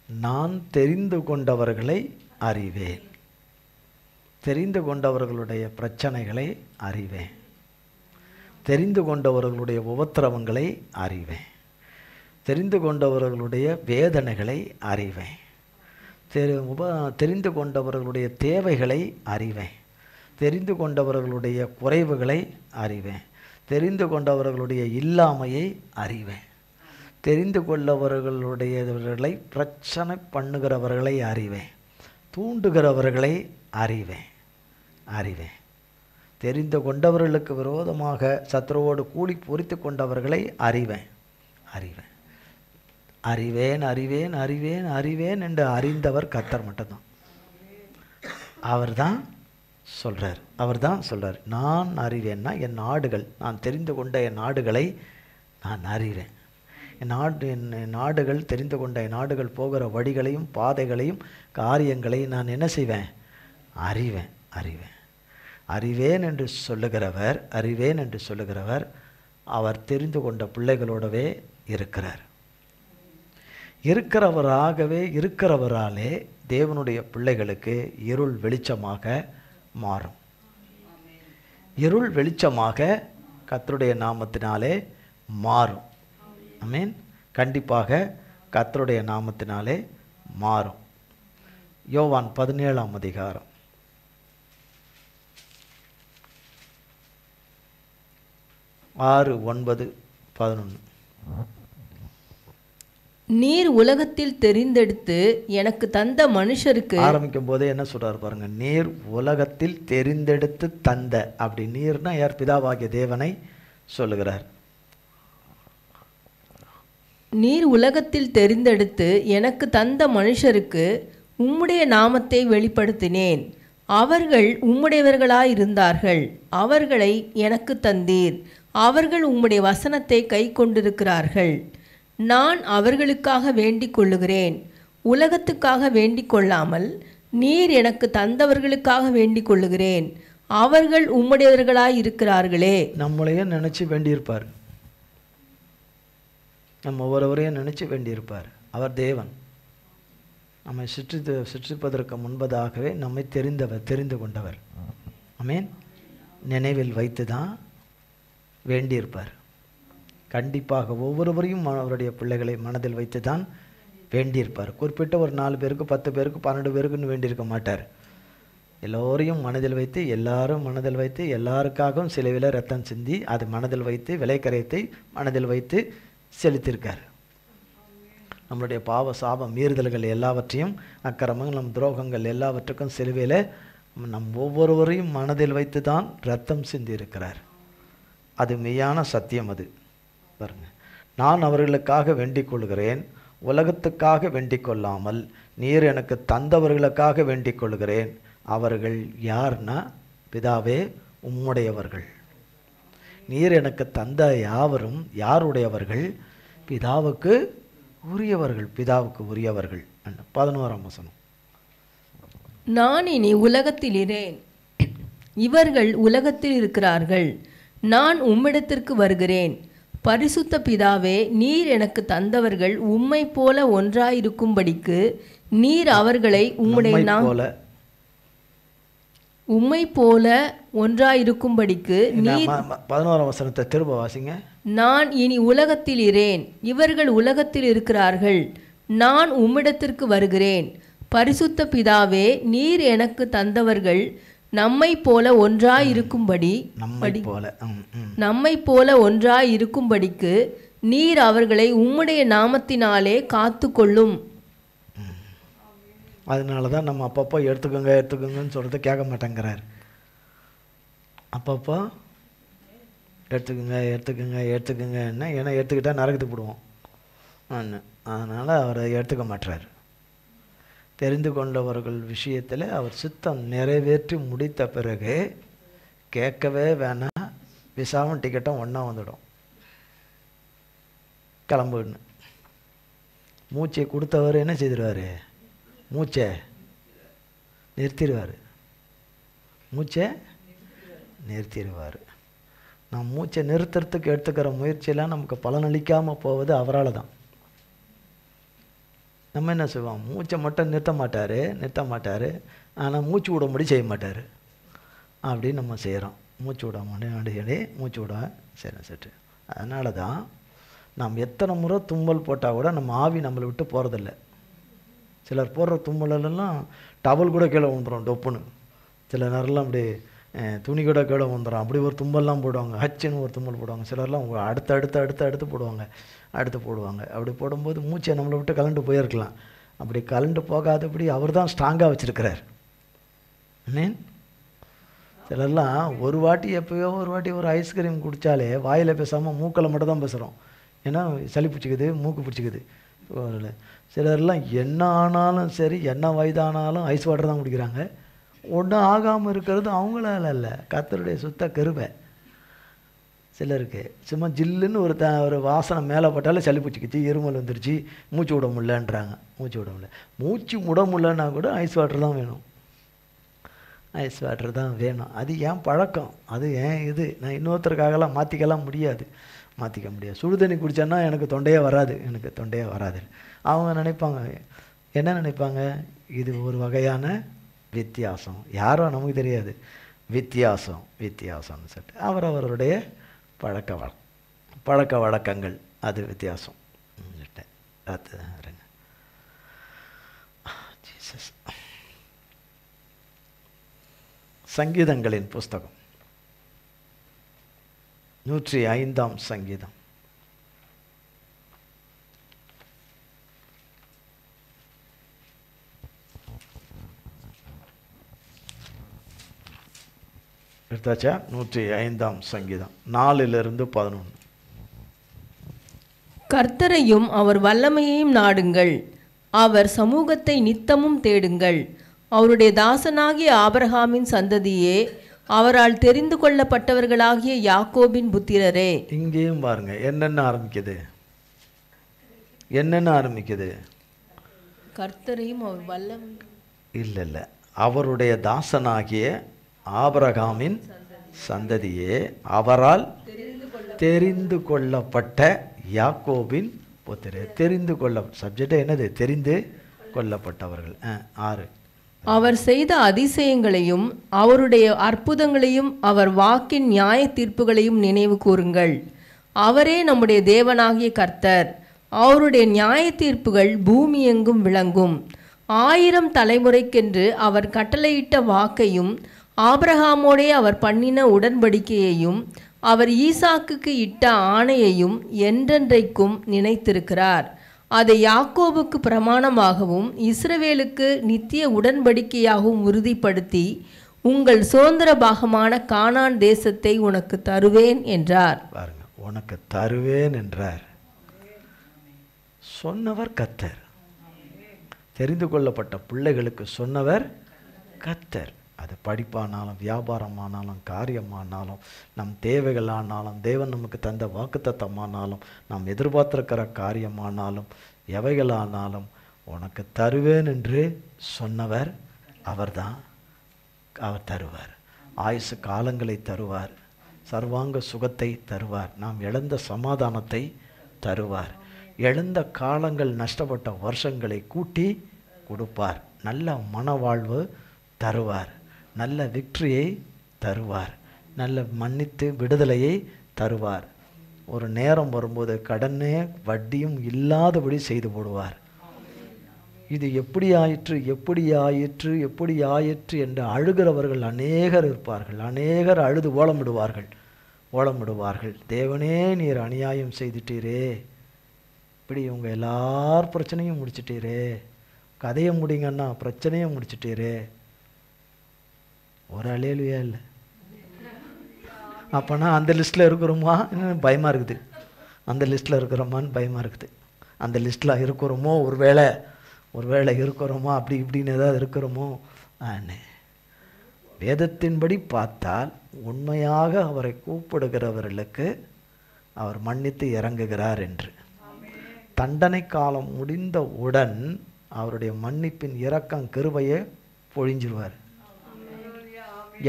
நான் தெரிந்து கொண்டவர்களை அறிவேன். தெரிந்து கொண்டவர்களுடைய பிரச்சனைகளை அறிவேன், தெரிந்து கொண்டவர்களுடைய உபத்திரவங்களை அறிவேன், தெரிந்து கொண்டவர்களுடைய வேதனைகளை அறிவேன், தெரிந்து கொண்டவர்களுடைய தேவைகளை அறிவேன், தெரிந்து கொண்டவர்களுடைய குறைவுகளை அறிவேன், தெரிந்து கொண்டவர்களுடைய இல்லாமையை அறிவேன், தெரிந்து கொள்ளவர்களுடையவர்களை பிரச்சனை பண்ணுகிறவர்களை அறிவேன், தூண்டுகிறவர்களை அறிவேன். தெரிந்து கொண்டவர்களுக்கு விரோதமாக சத்ருவோடு கூலி பொறித்து கொண்டவர்களை அறிவேன். அறிவேன் என்று அறிந்தவர் கர்த்தர் மட்டும்தான். அவர் தான் சொல்றார். நான் அறிவேன்னா என் நாடுகள், நான் தெரிந்து கொண்ட என் நாடுகளை நான் அறிவேன். என் நாடுகள் தெரிந்து கொண்ட என் நாடுகள் போகிற வழிகளையும் பாதைகளையும் காரியங்களையும் நான் என்ன செய்வேன்? அறிவேன் என்று சொல்லுகிறவர் அவர் தெரிந்து கொண்ட பிள்ளைகளோடவே இருக்கிறவராலே தேவனுடைய பிள்ளைகளுக்கு இருள் வெளிச்சமாக மாறும். இருள் வெளிச்சமாக கர்த்தருடைய நாமத்தினாலே மாறும். ஆமென். கண்டிப்பாக கர்த்தருடைய நாமத்தினாலே மாறும். யோவான் 17ஆம் அதிகாரம் 6, 9, 11. நீர் உலகத்தில் தெரிந்தெடுத்து எனக்கு தந்த மனுஷருக்கு ஆரம்பிக்கும் போதே என்ன சொல்றாரு பாருங்க, நீர் உலகத்தில் தெரிந்தெடுத்து தந்த. அப்படி நீர்னா யார்? பிதாவாகிய தேவனை சொல்லுகிறார். நீர் உலகத்தில் தெரிந்தெடுத்து எனக்கு தந்த மனுஷருக்கு உம்முடைய நாமத்தை வெளிப்படுத்தினேன். அவர்கள் உம்முடையவர்களாயிருந்தார்கள். அவர்களை எனக்கு தந்தீர். அவர்கள் உம்முடைய வசனத்தை கை கொண்டிருக்கிறார்கள். நான் அவர்களுக்காக வேண்டிக் கொள்ளுகிறேன். உலகத்துக்காக வேண்டிக் கொள்ளாமல் நீர் எனக்கு தந்தவர்களுக்காக வேண்டிக் கொள்ளுகிறேன். அவர்கள் உம்முடையவர்களாயிருக்கிறார்களே. நம்மளையும் நினைச்சு வேண்டியிருப்பார். நம்ம ஒவ்வொருவரையும் நினைச்சு வேண்டியிருப்பார். அவர் தேவன். நம்மை சிற்றிப்பதற்கு முன்பதாகவே நம்மை தெரிந்து கொண்டவர். ஆமென். நினைவில் வைத்து தான் வேண்டியிருப்பார். கண்டிப்பாக ஒவ்வொருவரையும் அவருடைய பிள்ளைகளை மனதில் வைத்து தான் வேண்டியிருப்பார். குறிப்பிட்ட ஒரு 4 பேருக்கு 10 பேருக்கு 12 பேருக்குன்னு வேண்டியிருக்க மாட்டார். எல்லோரையும் மனதில் வைத்து, எல்லாரும் மனதில் வைத்து, எல்லாருக்காகவும் சிலுவையில் ரத்தம் சிந்தி அது மனதில் வைத்து, விலைக்கரையத்தை மனதில் வைத்து செலுத்தியிருக்கார். நம்மளுடைய பாவ சாப மீறுதல்கள் எல்லாவற்றையும், அக்கிரமங்கள், நம் துரோகங்கள் எல்லாவற்றுக்கும் சிலுவையில் நம் ஒவ்வொருவரையும் மனதில் வைத்து தான் ரத்தம் சிந்தி இருக்கிறார். அது மெய்யான சத்தியம். அது பாருங்க, நான் அவர்களுக்காக வேண்டிக் கொள்கிறேன், உலகத்துக்காக வேண்டிக் கொள்ளாமல் நீர் எனக்கு தந்தவர்களுக்காக வேண்டிக் கொள்கிறேன். அவர்கள் யார்னா, பிதாவே உம்முடையவர்கள். நீர் எனக்கு தந்த யாவரும் யாருடையவர்கள்? பிதாவுக்கு உரியவர்கள். பிதாவுக்கு உரியவர்கள். 11ஆம் வசனம். நான் இனி உலகத்தில் இரேன், இவர்கள் உலகத்தில் இருக்கிறார்கள். நான் உம்மிடத்திற்கு வருகிறேன். பரிசுத்த பிதாவே, நீர் எனக்கு தந்தவர்கள் உம்மை போல ஒன்றாயிருக்கும்படிக்கு நீர் அவர்களை உம்மை போல ஒன்றாயிருக்கும்படிக்கு நீர் 11ஆம் வசனத்தை திரும்ப வாசிங்க. நான் இனி உலகத்தில் இரேன், இவர்கள் உலகத்தில் இருக்கிறார்கள். நான் உம்மிடத்திற்கு வருகிறேன். பரிசுத்த பிதாவே, நீர் எனக்கு தந்தவர்கள் நம்மை போல ஒன்றாயிருக்கும்படி நம்மை போல ஒன்றாயிருக்கும்படிக்கு நீர் அவர்களை உம்முடைய நாமத்தினாலே காத்து கொள்ளும். அதனால தான் நம்ம அப்பப்போ எடுத்துக்கோங்கன்னு சொல்கிறத கேட்க மாட்டேங்கிறார். அப்பப்போ எடுத்துக்கோங்கன்னா, ஏன்னா எடுத்துக்கிட்டால் நரகத்துக்கு போடுவோம். அதனால் அவரை எடுத்துக்க மாட்டார். தெரிந்து கொண்டவர்கள் விஷயத்தில் அவர் சித்தம் நிறைவேற்றி முடித்த பிறகு கேட்கவே வேணாம், விசாவும் டிக்கெட்டும் ஒன்றா வந்துடும், கிளம்புன்னு. மூச்சை கொடுத்தவர் என்ன செய்திருவார்? மூச்சை நிறுத்திடுவார். நான் மூச்சை நிறுத்துறதுக்கு எடுத்துக்கிற முயற்சியெல்லாம் நமக்கு பலனளிக்காமல் போவது அவரால் தான். நம்ம என்ன செய்வோம்? மூச்சை மட்டும் நிறுத்த மாட்டார், ஆனால் மூச்சு விடும்படி செய்ய மாட்டார். அப்படின்னு நம்ம செய்கிறோம். மூச்சு விட மூச்சு விட சரி. அதனால தான் நாம் எத்தனை முறை தும்மல் போட்டால் கூட நம்ம ஆவி நம்மளை விட்டு போகிறதில்ல. சிலர் போடுற தும்மலெல்லாம் டவல் கூட கீழே வந்துடும் டொப்புன்னு. சில நேரம்லாம் அப்படி துணி கூட கீழே வந்துடும். அப்படி ஒரு தும்மல்லாம் போடுவாங்க. ஹச்சுன்னு ஒரு தும்மல் போடுவாங்க. சிலர்லாம் அடுத்து போடுவாங்க. அப்படி போடும்போது மூச்சை நம்மளை விட்டு கலண்டு போயிருக்கலாம். அப்படி கலண்டு போகாதபடி அவர் தான் ஸ்ட்ராங்காக வச்சுருக்கிறார். மீன் சிலர்லாம் எப்போயோ ஒரு வாட்டி ஒரு ஐஸ்கிரீம் குடித்தாலே வாயில் பேசாமல் மூக்கில் மட்டும் தான் பேசுகிறோம். ஏன்னா சளி பிடிச்சிக்குது, மூக்கு பிடிச்சிக்குது. சிலர்லாம் என்ன ஆனாலும் சரி, என்ன வயதானாலும் ஐஸ் வாட்டர் தான் குடிக்கிறாங்க. ஒன்றும் ஆகாமல் இருக்கிறது அவங்களால இல்லை, கர்த்தருடைய சுத்த கிருபை. சிலருக்கு சும்மா ஜில்லுன்னு ஒரு வாசனை மேலே போட்டாலே சளி பிடிச்சிக்கிச்சு, இருமல் வந்துருச்சு, மூச்சு விட முடியலன்றாங்க. மூச்சு விட முடியலன்னா கூட ஐஸ் வாட்டர் தான் வேணும். அது ஏன் பழக்கம், அது ஏன் இது. நான் இன்னொருத்தருக்காகலாம் மாற்றிக்க முடியாது. சுடுதண்ணி குடித்தேன்னா எனக்கு தொண்டையே வராது. அவங்க நினைப்பாங்க, என்ன நினைப்பாங்க? இது ஒரு வகையான வித்தியாசம். யாரோ நமக்கு தெரியாது. வித்தியாசம்னு சொல்லிட்டு அவரவருடைய பழக்க வழக்கங்கள் அது வித்தியாசம். அது ஜீசஸ். சங்கீதங்களின் புஸ்தகம் 105ஆம் சங்கீதம். எடுத்தாச்சா? 105ஆம் சங்கீதம் 4-11. கர்த்தரையும் அவர் வல்லமையையும் நாடுங்கள், அவர் சமூகத்தை நித்தமும் தேடுங்கள். அவருடைய தாசனாகிய ஆபிரகாமின் சந்ததியே, அவரால் தெரிந்து கொள்ளப்பட்டவர்களாகிய யாக்கோபின் புத்திரரே. இங்கேயும் பாருங்க என்னென்ன ஆரம்பிக்குது. கர்த்தரையும் அவர் வல்லமை இல்லை அவருடைய தாசனாகிய ஆபிரகாமின் சந்ததியே, அவரால் தெரிந்து கொள்ளப்பட்ட யாக்கோபின் புத்திரர். தெரிந்து கொள்ள சப்ஜெக்ட் என்னது? தெரிந்து கொள்ளப்பட்டவர்கள். 6. அவர் செய்த அதிசயங்களையும் அவருடைய அற்புதங்களையும் அவர் வாக்கின் நியாய தீர்ப்புகளையும் நினைவு கூறுங்கள். அவரே நம்முடைய தேவனாகிய கர்த்தர். அவருடைய நியாய தீர்ப்புகள் பூமி எங்கும் விளங்கும். 1000 தலைமுறைக்கென்று அவர் கட்டளையிட்ட வாக்கையும் ஆபிரகாமோடே அவர் பண்ணின உடன்படிக்கையையும் அவர் ஈசாக்குக்கு இட்ட ஆணையையும் என்றென்றைக்கும் நினைத்திருக்கிறார். அதை யாக்கோபுக்கு பிரமாணமாகவும் இஸ்ரவேலுக்கு நித்திய உடன்படிக்கையாகவும் உறுதிப்படுத்தி உங்கள் சுதந்திர பாகமான கானான் தேசத்தை உனக்கு தருவேன் என்றார். பாருங்க, உனக்கு தருவேன் என்றார். சொன்னவர் கர்த்தர். தெரிந்து கொள்ளப்பட்ட பிள்ளைகளுக்கு சொன்னவர் கர்த்தர். அது படிப்பானாலும் வியாபாரமானாலும் காரியமானாலும் நம் தேவைகளானாலும் தேவன் நமக்கு தந்த வாக்குத்தத்தமானாலும் நாம் எதிர்பார்த்திருக்கிற காரியமானாலும் எவைகளானாலும் உனக்கு தருவேன் என்று சொன்னவர் அவர்தான். அவர் தருவார். ஆயுசு காலங்களை தருவார். சர்வாங்க சுகத்தை தருவார். நாம் இழந்த சமாதானத்தை தருவார். இழந்த காலங்கள் நஷ்டப்பட்ட வருஷங்களை கூட்டி கொடுப்பார். நல்ல மனவாழ்வு தருவார். நல்ல விக்டரியை தருவார். நல்ல மன்னித்து விடுதலையை தருவார். ஒரு நேரம் வரும்போது கடனே வட்டியும் இல்லாதபடி செய்து போடுவார். இது எப்படி ஆயிற்று என்று அழுகிறவர்கள் அநேகர் இருப்பார்கள். அநேகர் அழுது ஓலமிடுவார்கள். தேவனே, நீர் அநியாயம் செய்துட்டீரே, இப்படி உங்க எல்லார் பிரச்சனையும் முடிச்சிட்டீரே, கதையை முடிங்கன்னா பிரச்சனையை முடிச்சிட்டீரே. ஒரு அலையிலையா இல்லை. அப்போனா அந்த லிஸ்ட்டில் இருக்கிறோமா பயமாக இருக்குது. அந்த லிஸ்ட்டில் இருக்கிறோமான்னு பயமாக இருக்குது. அந்த லிஸ்ட்டில் இருக்கிறோமோ, ஒருவேளை இருக்கிறோமோ, அப்படி இப்படின்னு ஏதாவது இருக்கிறோமோ. வேதத்தின்படி பார்த்தால் உண்மையாக அவரை கூப்பிடுகிறவர்களுக்கு அவர் மன்னித்து இறங்குகிறார் என்று. தண்டனை காலம் முடிந்தவுடன் அவருடைய மன்னிப்பின் இரக்கம் கிருபையை பொழிஞ்சிருவார்.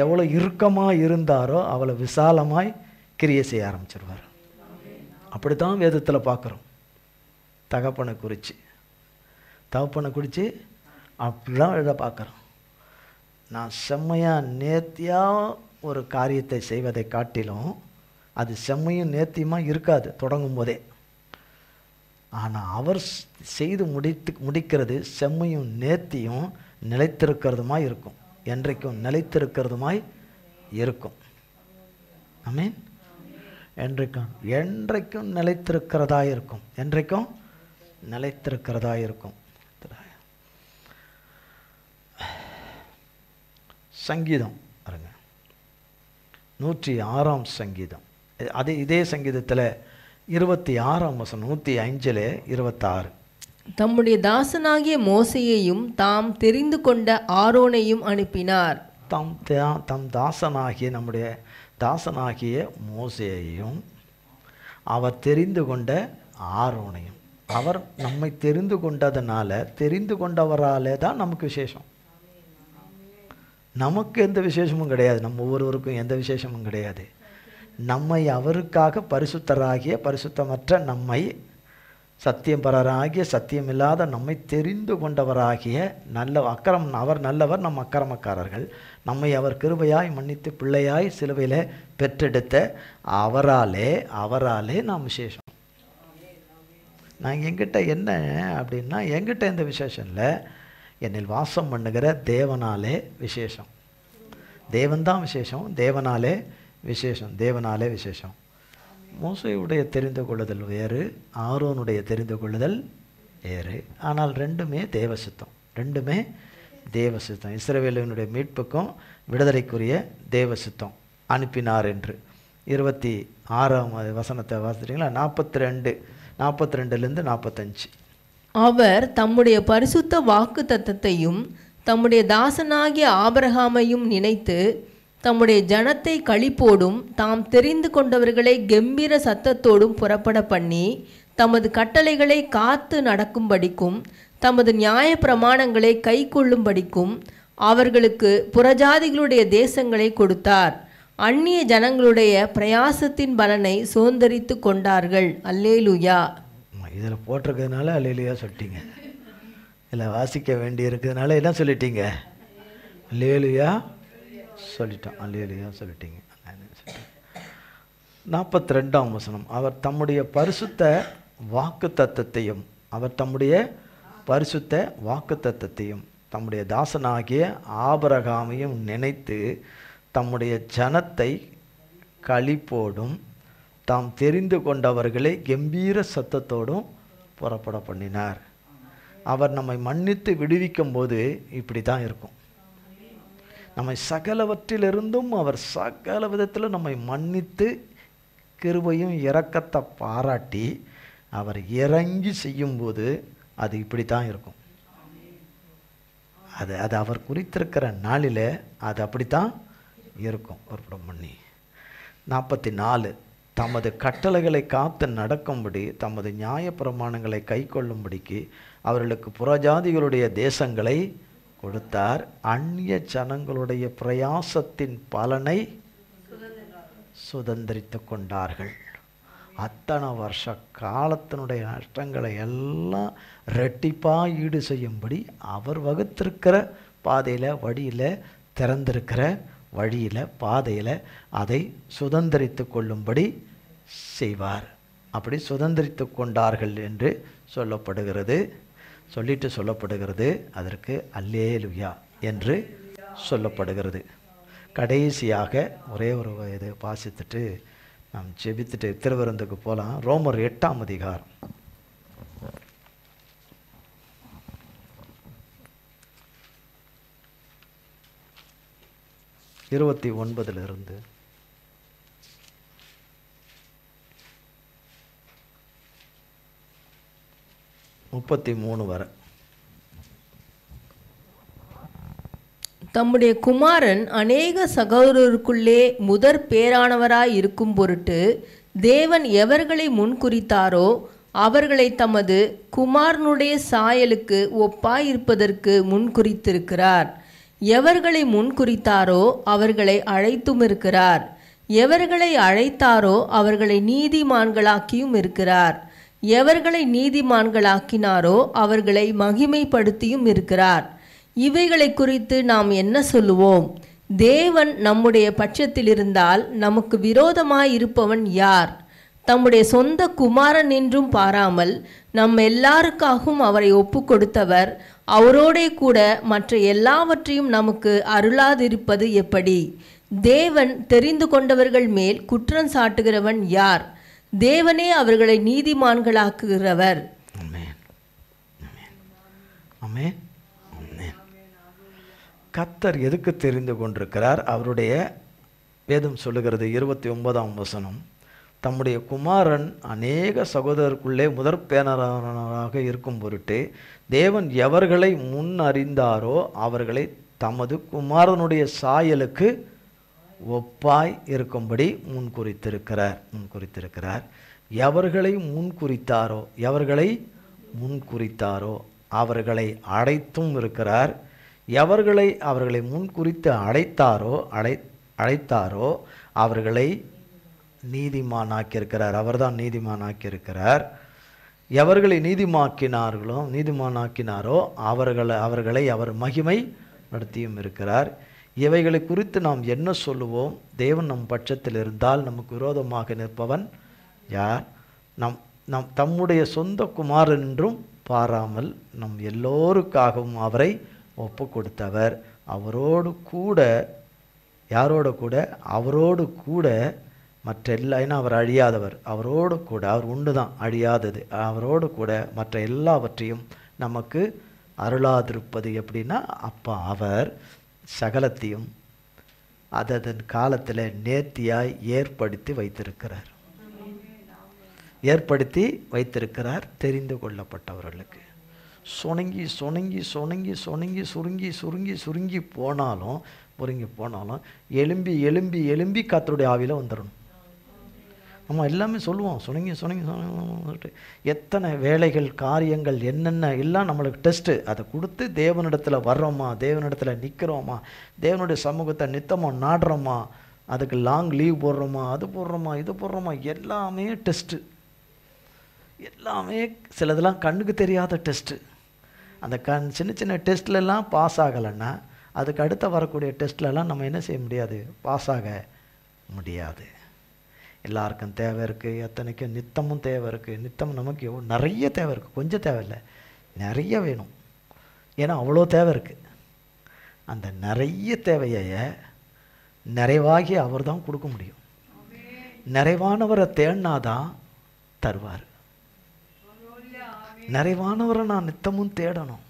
எவ்வளோ இறுக்கமாக இருந்தாரோ அவ்வளோ விசாலமாய் கிரியை செய்ய ஆரம்பிச்சிருவார். அப்படித்தான் வேதத்தில் பார்க்குறோம். தகப்பனை குறித்து அப்படிலாம் எழுத பார்க்குறோம். நான் செம்மையாக நேர்த்தியாக ஒரு காரியத்தை செய்வதை காட்டிலும் அது செம்மையும் நேர்த்தியமாக இருக்காது தொடங்கும் போதே. ஆனால் அவர் செய்து முடிக்கிறது செம்மையும் நேர்த்தியும் நிலைத்திருக்கிறதுமாய் இருக்கும். என்றைக்கும் நிலைத்திருக்கிறதுமாய் இருக்கும். ஆமென். என்றைக்கும் நிலைத்திருக்கிறதா இருக்கும். என்றைக்கும் நிலைத்திருக்கிறதா இருக்கும். சங்கீதம் பாருங்க, 106ஆம் சங்கீதம். இதே சங்கீதத்தில் 26ஆம் வசனம், 105:26. தம்முடைய தாசனாகிய மோசேயையும் தாம் தெரிந்து கொண்ட ஆரோனையும் அனுப்பினார். தம் தாசனாகிய நம்முடைய தாசனாகிய மோசேயையும் அவர் தெரிந்து கொண்ட ஆரோனையும். அவர் நம்மை தெரிந்து கொண்டதனால, தெரிந்து கொண்டவராலே தான் நமக்கு விசேஷம். நமக்கு எந்த விசேஷமும் கிடையாது. நம்ம ஒவ்வொருவருக்கும் எந்த விசேஷமும் கிடையாது. நம்மை அவருக்காக பரிசுத்தராகிய பரிசுத்தமற்ற நம்மை சத்தியம்பரராகிய சத்தியமில்லாத நம்மை தெரிந்து கொண்டவராகிய அவர் நல்லவர், நம் அக்கிரமக்காரர்கள். நம்மை அவர் கிருபையாய் மன்னித்து பிள்ளையாய் சிலுவையில் பெற்றெடுத்த அவராலே நாம் விசேஷம். நான் என்கிட்ட என்ன அப்படின்னா, என்கிட்ட எந்த விசேஷம் இல்லை, என்னில் வாசம் பண்ணுகிற தேவனாலே விசேஷம். தேவன்தான் விசேஷம், தேவனாலே விசேஷம். மோசேயுடைய தெரிந்து கொள்ளுதல் வேறு, ஆரோனுடைய தெரிந்து கொள்ளுதல் வேறு. ஆனால் ரெண்டுமே தேவசித்தம். இஸ்ரவேலினுடைய மீட்புக்கும் விடுதலைக்குரிய தேவசித்தம் அனுப்பினார் என்று 26ஆம் வசனத்தை வாசிக்கிறீங்களா? 42லேருந்து 45. அவர் தம்முடைய பரிசுத்த வாக்கு தத்தத்தையும் தம்முடைய தாசனாகிய ஆபிரகாமையும் நினைத்து தம்முடைய ஜனத்தை களிப்போடும் தாம் தெரிந்து கொண்டவர்களை கெம்பீர சத்தத்தோடும் புறப்பட பண்ணி தமது கட்டளைகளை காத்து நடக்கும்படிக்கும் தமது நியாய பிரமாணங்களை கை கொள்ளும்படிக்கும் அவர்களுக்கு புறஜாதிகளுடைய தேசங்களை கொடுத்தார். அந்நிய ஜனங்களுடைய பிரயாசத்தின் பலனை சுதந்தரித்து கொண்டார்கள். அல்லேலூயா. இதில் போட்டிருக்கிறதுனால அல்லேலூயா சொல்லிட்டீங்க. இதில் வாசிக்க வேண்டி இருக்கிறதுனால என்ன சொல்லிட்டீங்க? அல்லேலூயா சொல்லிட்டோம். அல்லேலூயா சொல்லிட்டீங்க. 42ஆம் வசனம். அவர் தம்முடைய பரிசுத்த வாக்கு தத்தத்தையும் தம்முடைய தாசனாகிய ஆபிரகாமையும் நினைத்து தம்முடைய ஜனத்தை களிப்போடும் தாம் தெரிந்து கொண்டவர்களை கம்பீர சத்தத்தோடும் புறப்பட பண்ணினார். அவர் நம்மை மன்னித்து விடுவிக்கும் போது இப்படி தான் இருக்கும். நம்மை சகலவற்றிலிருந்தும் அவர் சகல விதத்தில் நம்மை மன்னித்து கிருபையும் இரக்கத்தை பாராட்டி அவர் இறங்கி செய்யும்போது அது இப்படி தான் இருக்கும். அது அவர் குறித்திருக்கிற நாளில் அது அப்படித்தான் இருக்கும். புறப்படம் பண்ணி 44. தமது கட்டளைகளை காத்து நடக்கும்படி தமது நியாய பிரமாணங்களை கை கொள்ளும்படிக்கு அவர்களுக்கு புறஜாதிகளுடைய தேசங்களை கொடுத்தார். அந்நிய ஜனங்களுடைய பிரயாசத்தின் பலனை சுதந்திரித்து கொண்டார்கள். அத்தனை வருஷ காலத்தினுடைய நஷ்டங்களை எல்லாம் ரெட்டிப்பாக ஈடு செய்யும்படி அவர் வகுத்திருக்கிற பாதையில், வழியில், திறந்திருக்கிற வழியில், பாதையில் அதை சுதந்திரித்து கொள்ளும்படி செய்வார். அப்படி சுதந்திரித்து கொண்டார்கள் என்று சொல்லப்படுகிறது. அதற்கு அல்லேலூயா என்று சொல்லப்படுகிறது. கடைசியாக ஒரே ஒரு இது வாசித்துட்டு நாம் ஜெபித்துட்டு திருவிருந்துக்கு போகலாம். ரோமர் 8ஆம் அதிகாரம் 29 33 வரை. தம்முடைய குமாரன் அநேக சகோதரருக்குள்ளே முதற் பேரானவராய் இருக்கும் பொருட்டு தேவன் எவர்களை முன்குறித்தாரோ அவர்களை தமது குமாரனுடைய சாயலுக்கு ஒப்பாயிருப்பதற்கு முன்குறித்திருக்கிறார். எவர்களை முன்குறித்தாரோ அவர்களை அழைத்தும் இருக்கிறார். எவர்களை அழைத்தாரோ அவர்களை நீதிமான்களாக்கியும் இருக்கிறார். எவர்களை நீதிமான்களாக்கினாரோ அவர்களை மகிமைப்படுத்தியும் இருக்கிறார். இவைகளை குறித்து நாம் என்ன சொல்லுவோம்? தேவன் நம்முடைய பட்சத்தில் இருந்தால் நமக்கு விரோதமாயிருப்பவன் யார்? தம்முடைய சொந்த குமாரன் என்றும் பாராமல் நம் எல்லாருக்காகவும் அவரை ஒப்பு கொடுத்தவர் அவரோடே கூட மற்ற எல்லாவற்றையும் நமக்கு அருளாதிருப்பது எப்படி? தேவன் தெரிந்து கொண்டவர்கள் மேல் குற்றம் சாட்டுகிறவன் யார்? தேவனே அவர்களை நீதிமான்களாக்குகிறவர். கர்த்தர் எதுக்கு தெரிந்து கொண்டிருக்கிறார்? அவருடைய வேதம் சொல்லுகிறது 29ஆம் வசனம், தம்முடைய குமாரன் அநேக சகோதரருக்குள்ளே முதற் பேரானவராக இருக்கும் பொருட்டு தேவன் எவர்களை முன் அறிந்தாரோ அவர்களை தமது குமாரனுடைய சாயலுக்கு ஒப்பாய் இருக்கும்படி முன்குறித்திருக்கிறார். எவர்களை முன்குறித்தாரோ அவர்களை அழைத்தும் இருக்கிறார். அவர்களை முன்குறித்து அழைத்தாரோ அவர்களை நீதிமானாக்கியிருக்கிறார். அவர்தான் நீதிமானாக்கியிருக்கிறார். எவர்களை நீதிமானாக்கினாரோ அவர்களை அவர் மகிமை நடத்தியும் இருக்கிறார். இவைகளை குறித்து நாம் என்ன சொல்லுவோம்? தேவன் நம் பட்சத்தில் இருந்தால் நமக்கு விரோதமாக நிற்பவன் யார்? நம் தம்முடைய சொந்த குமாரன் என்றும் பாராமல் நம் எல்லோருக்காகவும் அவரை ஒப்பு கொடுத்தவர். அவரோடு கூட, யாரோடு கூட? அவரோடு கூட மற்ற எல்லா, ஏன்னா அவர் அழியாதவர், அவரோடு கூட, அவர் ஒன்று தான் அழியாதது, அவரோடு கூட மற்ற எல்லாவற்றையும் நமக்கு அருளாதிருப்பது எப்படின்னா, அப்போ அவர் சகலத்தையும் அதன் காலத்தில் நேர்த்தியாய் ஏற்படுத்தி வைத்திருக்கிறார் தெரிந்து கொள்ளப்பட்டவர்களுக்கு. சுருங்கி போனாலும் எலும்பி கர்த்தருடைய ஆவியில் வந்துடணும். நம்ம எல்லாமே சொல்லுவோம் சுணங்கி எத்தனை வேலைகள் காரியங்கள் என்னென்ன எல்லாம் நம்மளுக்கு டெஸ்ட்டு. அதை கொடுத்து தேவனிடத்தில் வர்றோமா, தேவனிடத்தில் நிற்கிறோமா, தேவனுடைய சமூகத்தை நித்தமாக நாடுறோமா, அதுக்கு லாங் லீவ் போடுறோமா, அது போடுறோமா, இது போடுறோமா, எல்லாமே டெஸ்ட்டு. எல்லாமே சிலதெல்லாம் கண்ணுக்கு தெரியாத டெஸ்ட்டு. அந்த சின்ன சின்ன டெஸ்ட்லலாம் பாஸ் ஆகலைன்னா அதுக்கு அடுத்த வரக்கூடிய டெஸ்ட்லலாம் நம்ம என்ன செய்ய முடியாது? பாஸ் ஆக முடியாது. எல்லாருக்கும் தேவை இருக்குது, எத்தனைக்கும் நித்தமும் தேவை இருக்குது. நித்தம் நமக்கு நிறைய தேவை இருக்குது, கொஞ்சம் தேவையில்லை, நிறைய வேணும். ஏன்னா அவ்வளோ தேவை இருக்குது. அந்த நிறைய தேவையை நிறைவாகி அவர் தான் கொடுக்க முடியும். நிறைவானவரை தேடினாதான் தருவார். நிறைவானவரை நான் நித்தமும் தேடணும்.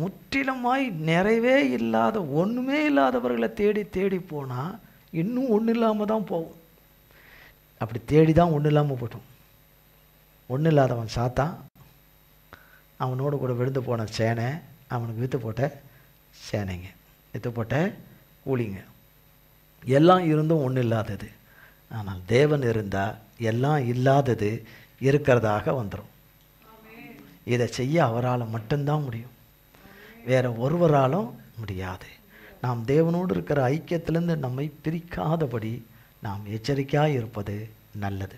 முற்றிலுமாய் நிறைவே இல்லாத ஒன்றுமே இல்லாதவர்களை தேடி தேடி போனால் இன்னும் ஒன்றும் இல்லாமல் தான் போகும். அப்படி தேடி தான் ஒன்றும் இல்லாமல் போட்டோம். ஒன்றும் இல்லாதவன் சாத்தான், அவனோடு கூட விழுந்து போன சேனை, அவனுக்கு விற்று போட்ட சேனைங்க, விற்று போட்ட கூலிங்க, எல்லாம் இருந்தும் ஒன்றும் இல்லாதது. ஆனால் தேவன் இருந்தால் எல்லாம் இல்லாதது இருக்கிறதாக வந்துடும். இதை செய்ய அவரால் மட்டும்தான் முடியும், வேற ஒருவராலும் முடியாது. நாம் தேவனோடு இருக்கிற ஐக்கியத்திலிருந்து நம்மை பிரிக்காதபடி நாம் எச்சரிக்கையாக இருப்பது நல்லது.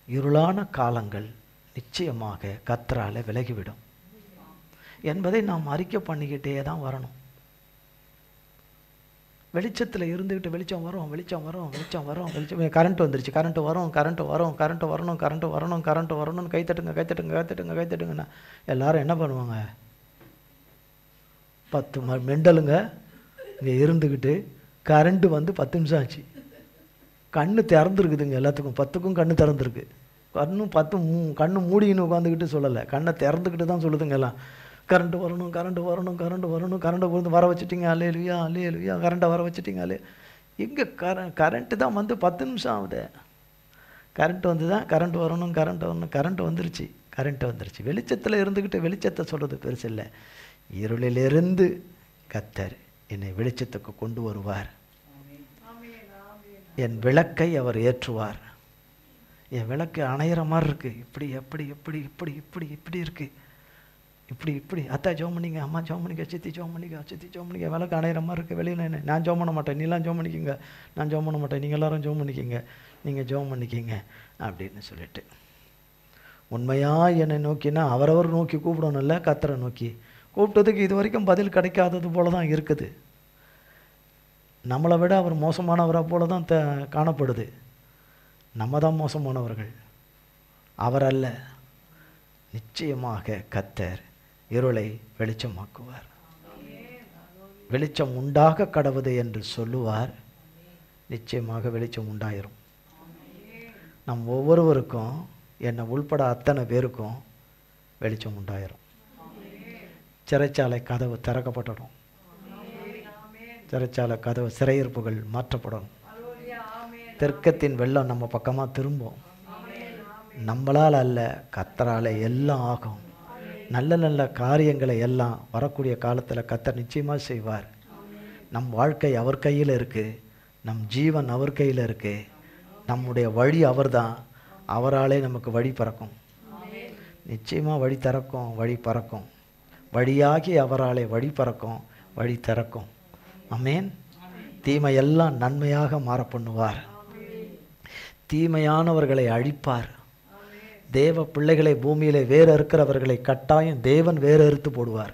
இருளான காலங்கள் நிச்சயமாக கர்த்தரால் விலகிவிடும் என்பதை நாம் அறிக்கை பண்ணிக்கிட்டே தான் வரணும். வெளிச்சத்தில் இருந்துக்கிட்டு வெளிச்சம் வரும் கரண்ட் வந்துருச்சு, கரண்ட் வரணும்னு கைத்தட்டுங்கன்னா எல்லாரும் என்ன பண்ணுவாங்க? 10 மெண்டலுங்க இங்கே இருந்துக்கிட்டு கரண்ட்டு வந்து 10 நிமிஷம் ஆச்சு, கண்ணு திறந்துருக்குதுங்க எல்லாத்துக்கும், 10க்கும் கண்ணு திறந்துருக்கு. கண்ணு மூடின்னு உட்காந்துக்கிட்டு சொல்லலை, கண்ணை திறந்துக்கிட்டு தான் சொல்லுதுங்க எல்லாம். கரண்ட்டு வரணும் கரண்ட்டு வர வச்சுட்டிங்க, அல்லேலுயா கரண்ட்டை வர வச்சுட்டிங்க. எங்கே கரண்ட்டு தான் வந்து 10 நிமிஷம் ஆகுது. கரண்ட் வந்து தான் கரண்ட் வந்துருச்சு. வெளிச்சத்தில் இருந்துக்கிட்டு வெளிச்சத்தை சொல்கிறது பெருசு இல்லை. இருளிலிருந்து கர்த்தர் என்னை வெளிச்சத்துக்கு கொண்டு வருவார். என் விளக்கை அவர் ஏற்றுவார். என் விளக்கு அணையிற மாதிரி இருக்குது, இப்படி இருக்குது, இப்படி அத்தா ஜோம் பண்ணிங்க, அம்மா ஜோம் பண்ணிக்க, சித்தி ஜோம் பண்ணிக்க, விளக்கு அணையிற மாதிரி இருக்குது. வெளியில் நான் ஜோம் பண்ண மாட்டேன், நீலாம் ஜோம் பண்ணிக்கிங்க, நான் ஜோம் பண்ண மாட்டேன், நீங்கள் எல்லோரும் ஜோம் பண்ணிக்கிங்க, நீங்கள் ஜோம் பண்ணிக்கிங்க அப்படின்னு சொல்லிட்டு, உண்மையாக என்னை நோக்கினா அவரவர் நோக்கி கூப்பிடணும்ல, கர்த்தரை நோக்கி கூப்பிட்டதுக்கு இது வரைக்கும் பதில் கிடைக்காதது போல தான் இருக்குது. நம்மளை விட அவர் மோசமானவராக போல தான் காணப்படுது. நம்ம தான் மோசமானவர்கள், அவர் அல்ல. நிச்சயமாக கர்த்தர் இருளை வெளிச்சமாக்குவார். வெளிச்சம் உண்டாக கடவுது என்று சொல்லுவார். நிச்சயமாக வெளிச்சம் உண்டாயிரும். நம் ஒவ்வொருவருக்கும், என்னை உள்பட அத்தனை பேருக்கும் வெளிச்சம் உண்டாயிரும். சிறைச்சாலை கதவு திறக்கப்படணும். சிறைச்சாலை கதவு, சிறையிருப்புகள் மாற்றப்படணும். தெற்கத்தின் வெள்ளம் நம்ம பக்கமாக திரும்பும். நம்மளால் அல்ல, கர்த்தரால் எல்லாம் ஆகும். நல்ல நல்ல காரியங்களை எல்லாம் வரக்கூடிய காலத்தில் கர்த்தர் நிச்சயமாக செய்வார். நம் வாழ்க்கை அவர் கையில் இருக்குது, நம் ஜீவன் அவர் கையில் இருக்குது, நம்முடைய வழி அவர் தான். அவராலே நமக்கு வழி பறக்கும். நிச்சயமாக வழி திறக்கும், வழி பறக்கும். வழியாகி அவராலே வழி பறக்கும், வழி திறக்கும். ஆமென். தீமையெல்லாம் நன்மையாக மாற பண்ணுவார். தீமையானவர்களை அழிப்பார். தேவ பிள்ளைகளை பூமியிலே வேறு இருக்கிறவர்களை கட்டாயம் தேவன் வேறு அறுத்து போடுவார்.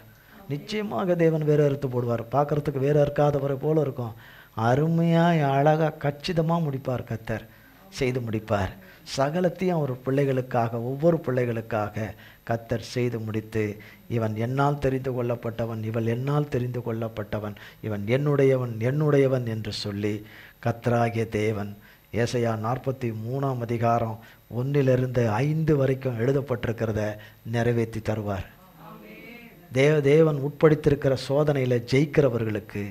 நிச்சயமாக தேவன் வேறு அறுத்து போடுவார். பார்க்குறதுக்கு வேறு அறுக்காதவரை போல இருக்கும். அருமையாக அழகாக கச்சிதமாக முடிப்பார். கர்த்தர் செய்து முடிப்பார். சகலத்தையும் அவர் பிள்ளைகளுக்காக, ஒவ்வொரு பிள்ளைகளுக்காக கர்த்தர் செய்து முடித்து, இவன் என்னால் தெரிந்து கொள்ளப்பட்டவன், இவள் என்னால் தெரிந்து கொள்ளப்பட்டவன், இவன் என்னுடையவன் என்னுடையவன் என்று சொல்லி கர்த்தராகிய தேவன் ஏசாயா 43ஆம் அதிகாரம் 1-5 வரைக்கும் எழுதப்பட்டிருக்கிறத நிறைவேற்றி தருவார். தேவன் உட்படுத்தியிருக்கிற சோதனையில் ஜெயிக்கிறவர்களுக்கு,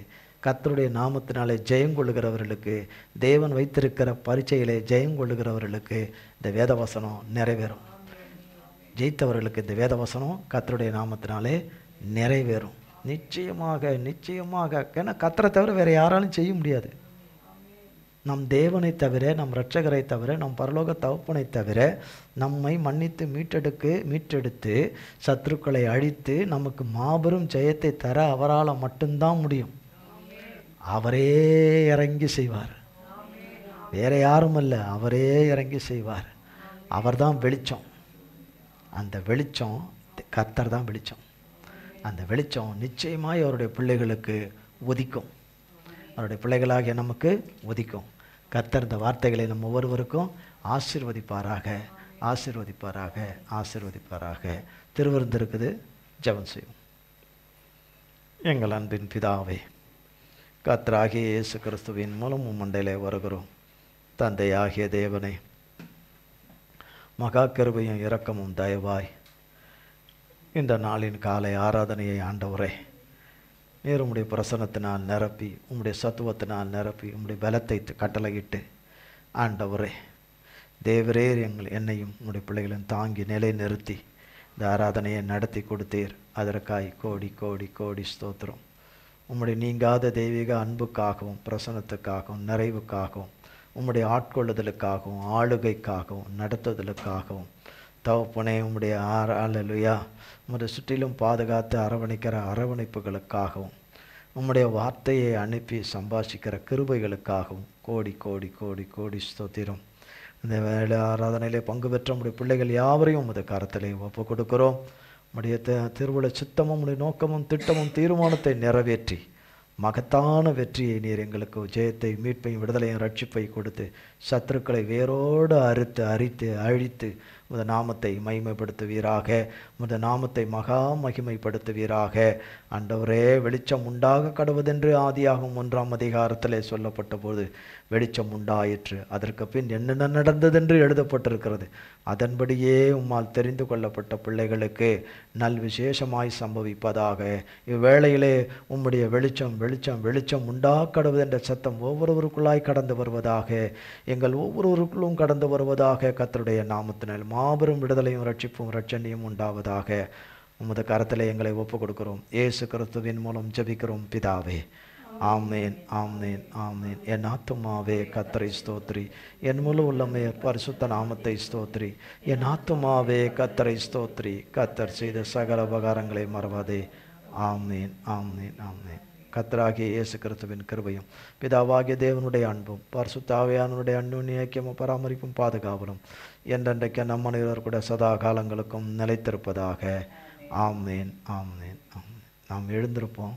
கர்த்தருடைய நாமத்தினாலே ஜெயங்கொள்ளுகிறவர்களுக்கு, தேவன் வைத்திருக்கிற பரீட்சையிலே ஜெயங்கொள்ளுகிறவர்களுக்கு இந்த வேதவசனம் நிறைவேறும். ஜெயித்தவர்களுக்கு இந்த வேதவசனம் கர்த்தருடைய நாமத்தினாலே நிறைவேறும். நிச்சயமாக நிச்சயமாக. ஏன்னா கர்த்தரை தவிர வேறு யாராலும் செய்ய முடியாது. நம் தேவனை தவிர, நம் இரட்சகரை தவிர, நம் பரலோக தகப்பனை தவிர, நம்மை மன்னித்து மீட்டெடுத்து சத்துருக்களை அழித்து நமக்கு மாபெரும் ஜெயத்தை தர அவரால் மட்டும்தான் முடியும். அவரே இறங்கி செய்வார். வேற யாரும் அல்ல, அவரே இறங்கி செய்வார். அவர்தான் வெளிச்சம். அந்த வெளிச்சம் கர்த்தர் தான் வெளிச்சம். அந்த வெளிச்சம் நிச்சயமாய் அவருடைய பிள்ளைகளுக்கு உதிக்கும். அவருடைய பிள்ளைகளாகிய நமக்கு உதிக்கும். கர்த்தர் இந்த வார்த்தைகளை நம்ம ஒவ்வொருவருக்கும் ஆசீர்வதிப்பாராக, ஆசீர்வதிப்பாராக, ஆசீர்வதிப்பாராக. திருவிருந்து இருக்குது, ஜெபம் செய்வோம். எங்கள் அன்பின் பிதாவே, கர்த்தராகிய இயேசு கிறிஸ்துவின் மூலம் மண்டையிலே வருகிறோம். தந்தையாகிய தேவனே, மகா கிருபையும் இரக்கமும் தயவாய் இந்த நாளின் காலை ஆராதனையை ஆண்டவரே நீர் உம்முடைய பிரசன்னத்தினால் நிரப்பி, உம்முடைய சத்துவத்தினால் நிரப்பி, உம்முடைய பலத்தை கட்டளையிட்டு ஆண்டவரே தேவரே என்னையும் உம்முடைய பிள்ளைகளையும் தாங்கி நிலை நிறுத்தி இந்த ஆராதனையை நடத்தி கொடுத்தீர். அதற்காய் கோடி கோடி கோடி ஸ்தோத்திரம். உம்முடைய நீங்காத தெய்வீக அன்புக்காகவும் பிரசன்னத்துக்காகவும் நிறைவுக்காகவும் உம்முடைய ஆட்கொள்ளுதலுக்காகவும் ஆளுகைக்காகவும் நடத்துதலுக்காகவும் தகப்பனே உம்முடைய அல்லேலூயா உம்முடைய சுற்றிலும் பாதுகாத்து அரவணைக்கிற அரவணைப்புகளுக்காகவும் உம்முடைய வார்த்தையை அனுப்பி சம்பாஷிக்கிற கிருபைகளுக்காகவும் கோடி கோடி கோடி கோடி ஸ்தோத்திரம். இந்த வேலை ஆராதனையிலே பங்கு பெற்ற உம்முடைய பிள்ளைகள் யாவரையும் உமது கரத்திலே ஒப்பு கொடுக்கிறோம். உம்முடைய திருவுள சித்தமும் உம்முடைய நோக்கமும் திட்டமும் தீர்மானத்தை நிறைவேற்றி மகத்தான வெற்றியை நீர் எங்களுக்கு ஜெயத்தை மீட்பையும் விடுதலையும் ரட்சிப்பை கொடுத்து சத்துருக்களை வேரோடு அரித்து அழித்து உமது நாமத்தை மகிமைப்படுத்துவீராக, உமது நாமத்தை மகா மகிமைப்படுத்துவீராக. ஆண்டவரே, வெளிச்சம் உண்டாக கடவுதென்று ஆதியாகும் 1ஆம் அதிகாரத்திலே சொல்லப்பட்ட போது வெளிச்சம் உண்டாயிற்று. அதற்கு பின் என்னென்ன நடந்ததென்று எழுதப்பட்டிருக்கிறது. அதன்படியே உம்மால் தெரிந்து கொள்ளப்பட்ட பிள்ளைகளுக்கு நல் விசேஷமாய் சம்பவிப்பதாக. இவ்வேளையிலே உம்முடைய வெளிச்சம் வெளிச்சம் வெளிச்சம் உண்டாக்கடுவதென்ற சத்தம் ஒவ்வொருவருக்குள்ளாய் கடந்து வருவதாக, எங்கள் ஒவ்வொருவருக்குள்ளும் கடந்து வருவதாக. கர்த்தருடைய நாமத்தினால் மாபெரும் விடுதலையும் ரட்சிப்பும் ரட்சணியும் உண்டாவதாக. உமது கரத்திலே எங்களை ஒப்பு கொடுக்கிறோம். இயேசு கிறிஸ்துவின் மூலம் ஜெபிக்கிறோம் பிதாவே. ஆமேன், ஆமேன், ஆமேன். என் ஆத்துமாவே கர்த்தரை ஸ்தோத்ரி, என் முழு உள்ளமே பரிசுத்த நாமத்தை ஸ்தோத்ரி. என் ஆத்துமாவே கர்த்தரை ஸ்தோத்ரி, கர்த்தர் செய்த சகல உபகாரங்களை மறவாதே. ஆமேன், ஆமேன், ஆமேன். கர்த்தராகிய இயேசு கிறிஸ்துவின் கிருபையும் பிதாவாகிய தேவனுடைய அன்பும் பரிசுத்த ஆவியானவருடைய அன்யோன்ய ஐக்கியமும் பராமரிப்பும் பாதுகாவலும் என்றென்றைக்கு நம் அனைவரும் கூட சதா காலங்களுக்கும் நிலைத்திருப்பதாக. ஆமேன், ஆமேன், ஆமேன். நாம் எழுந்திருப்போம்.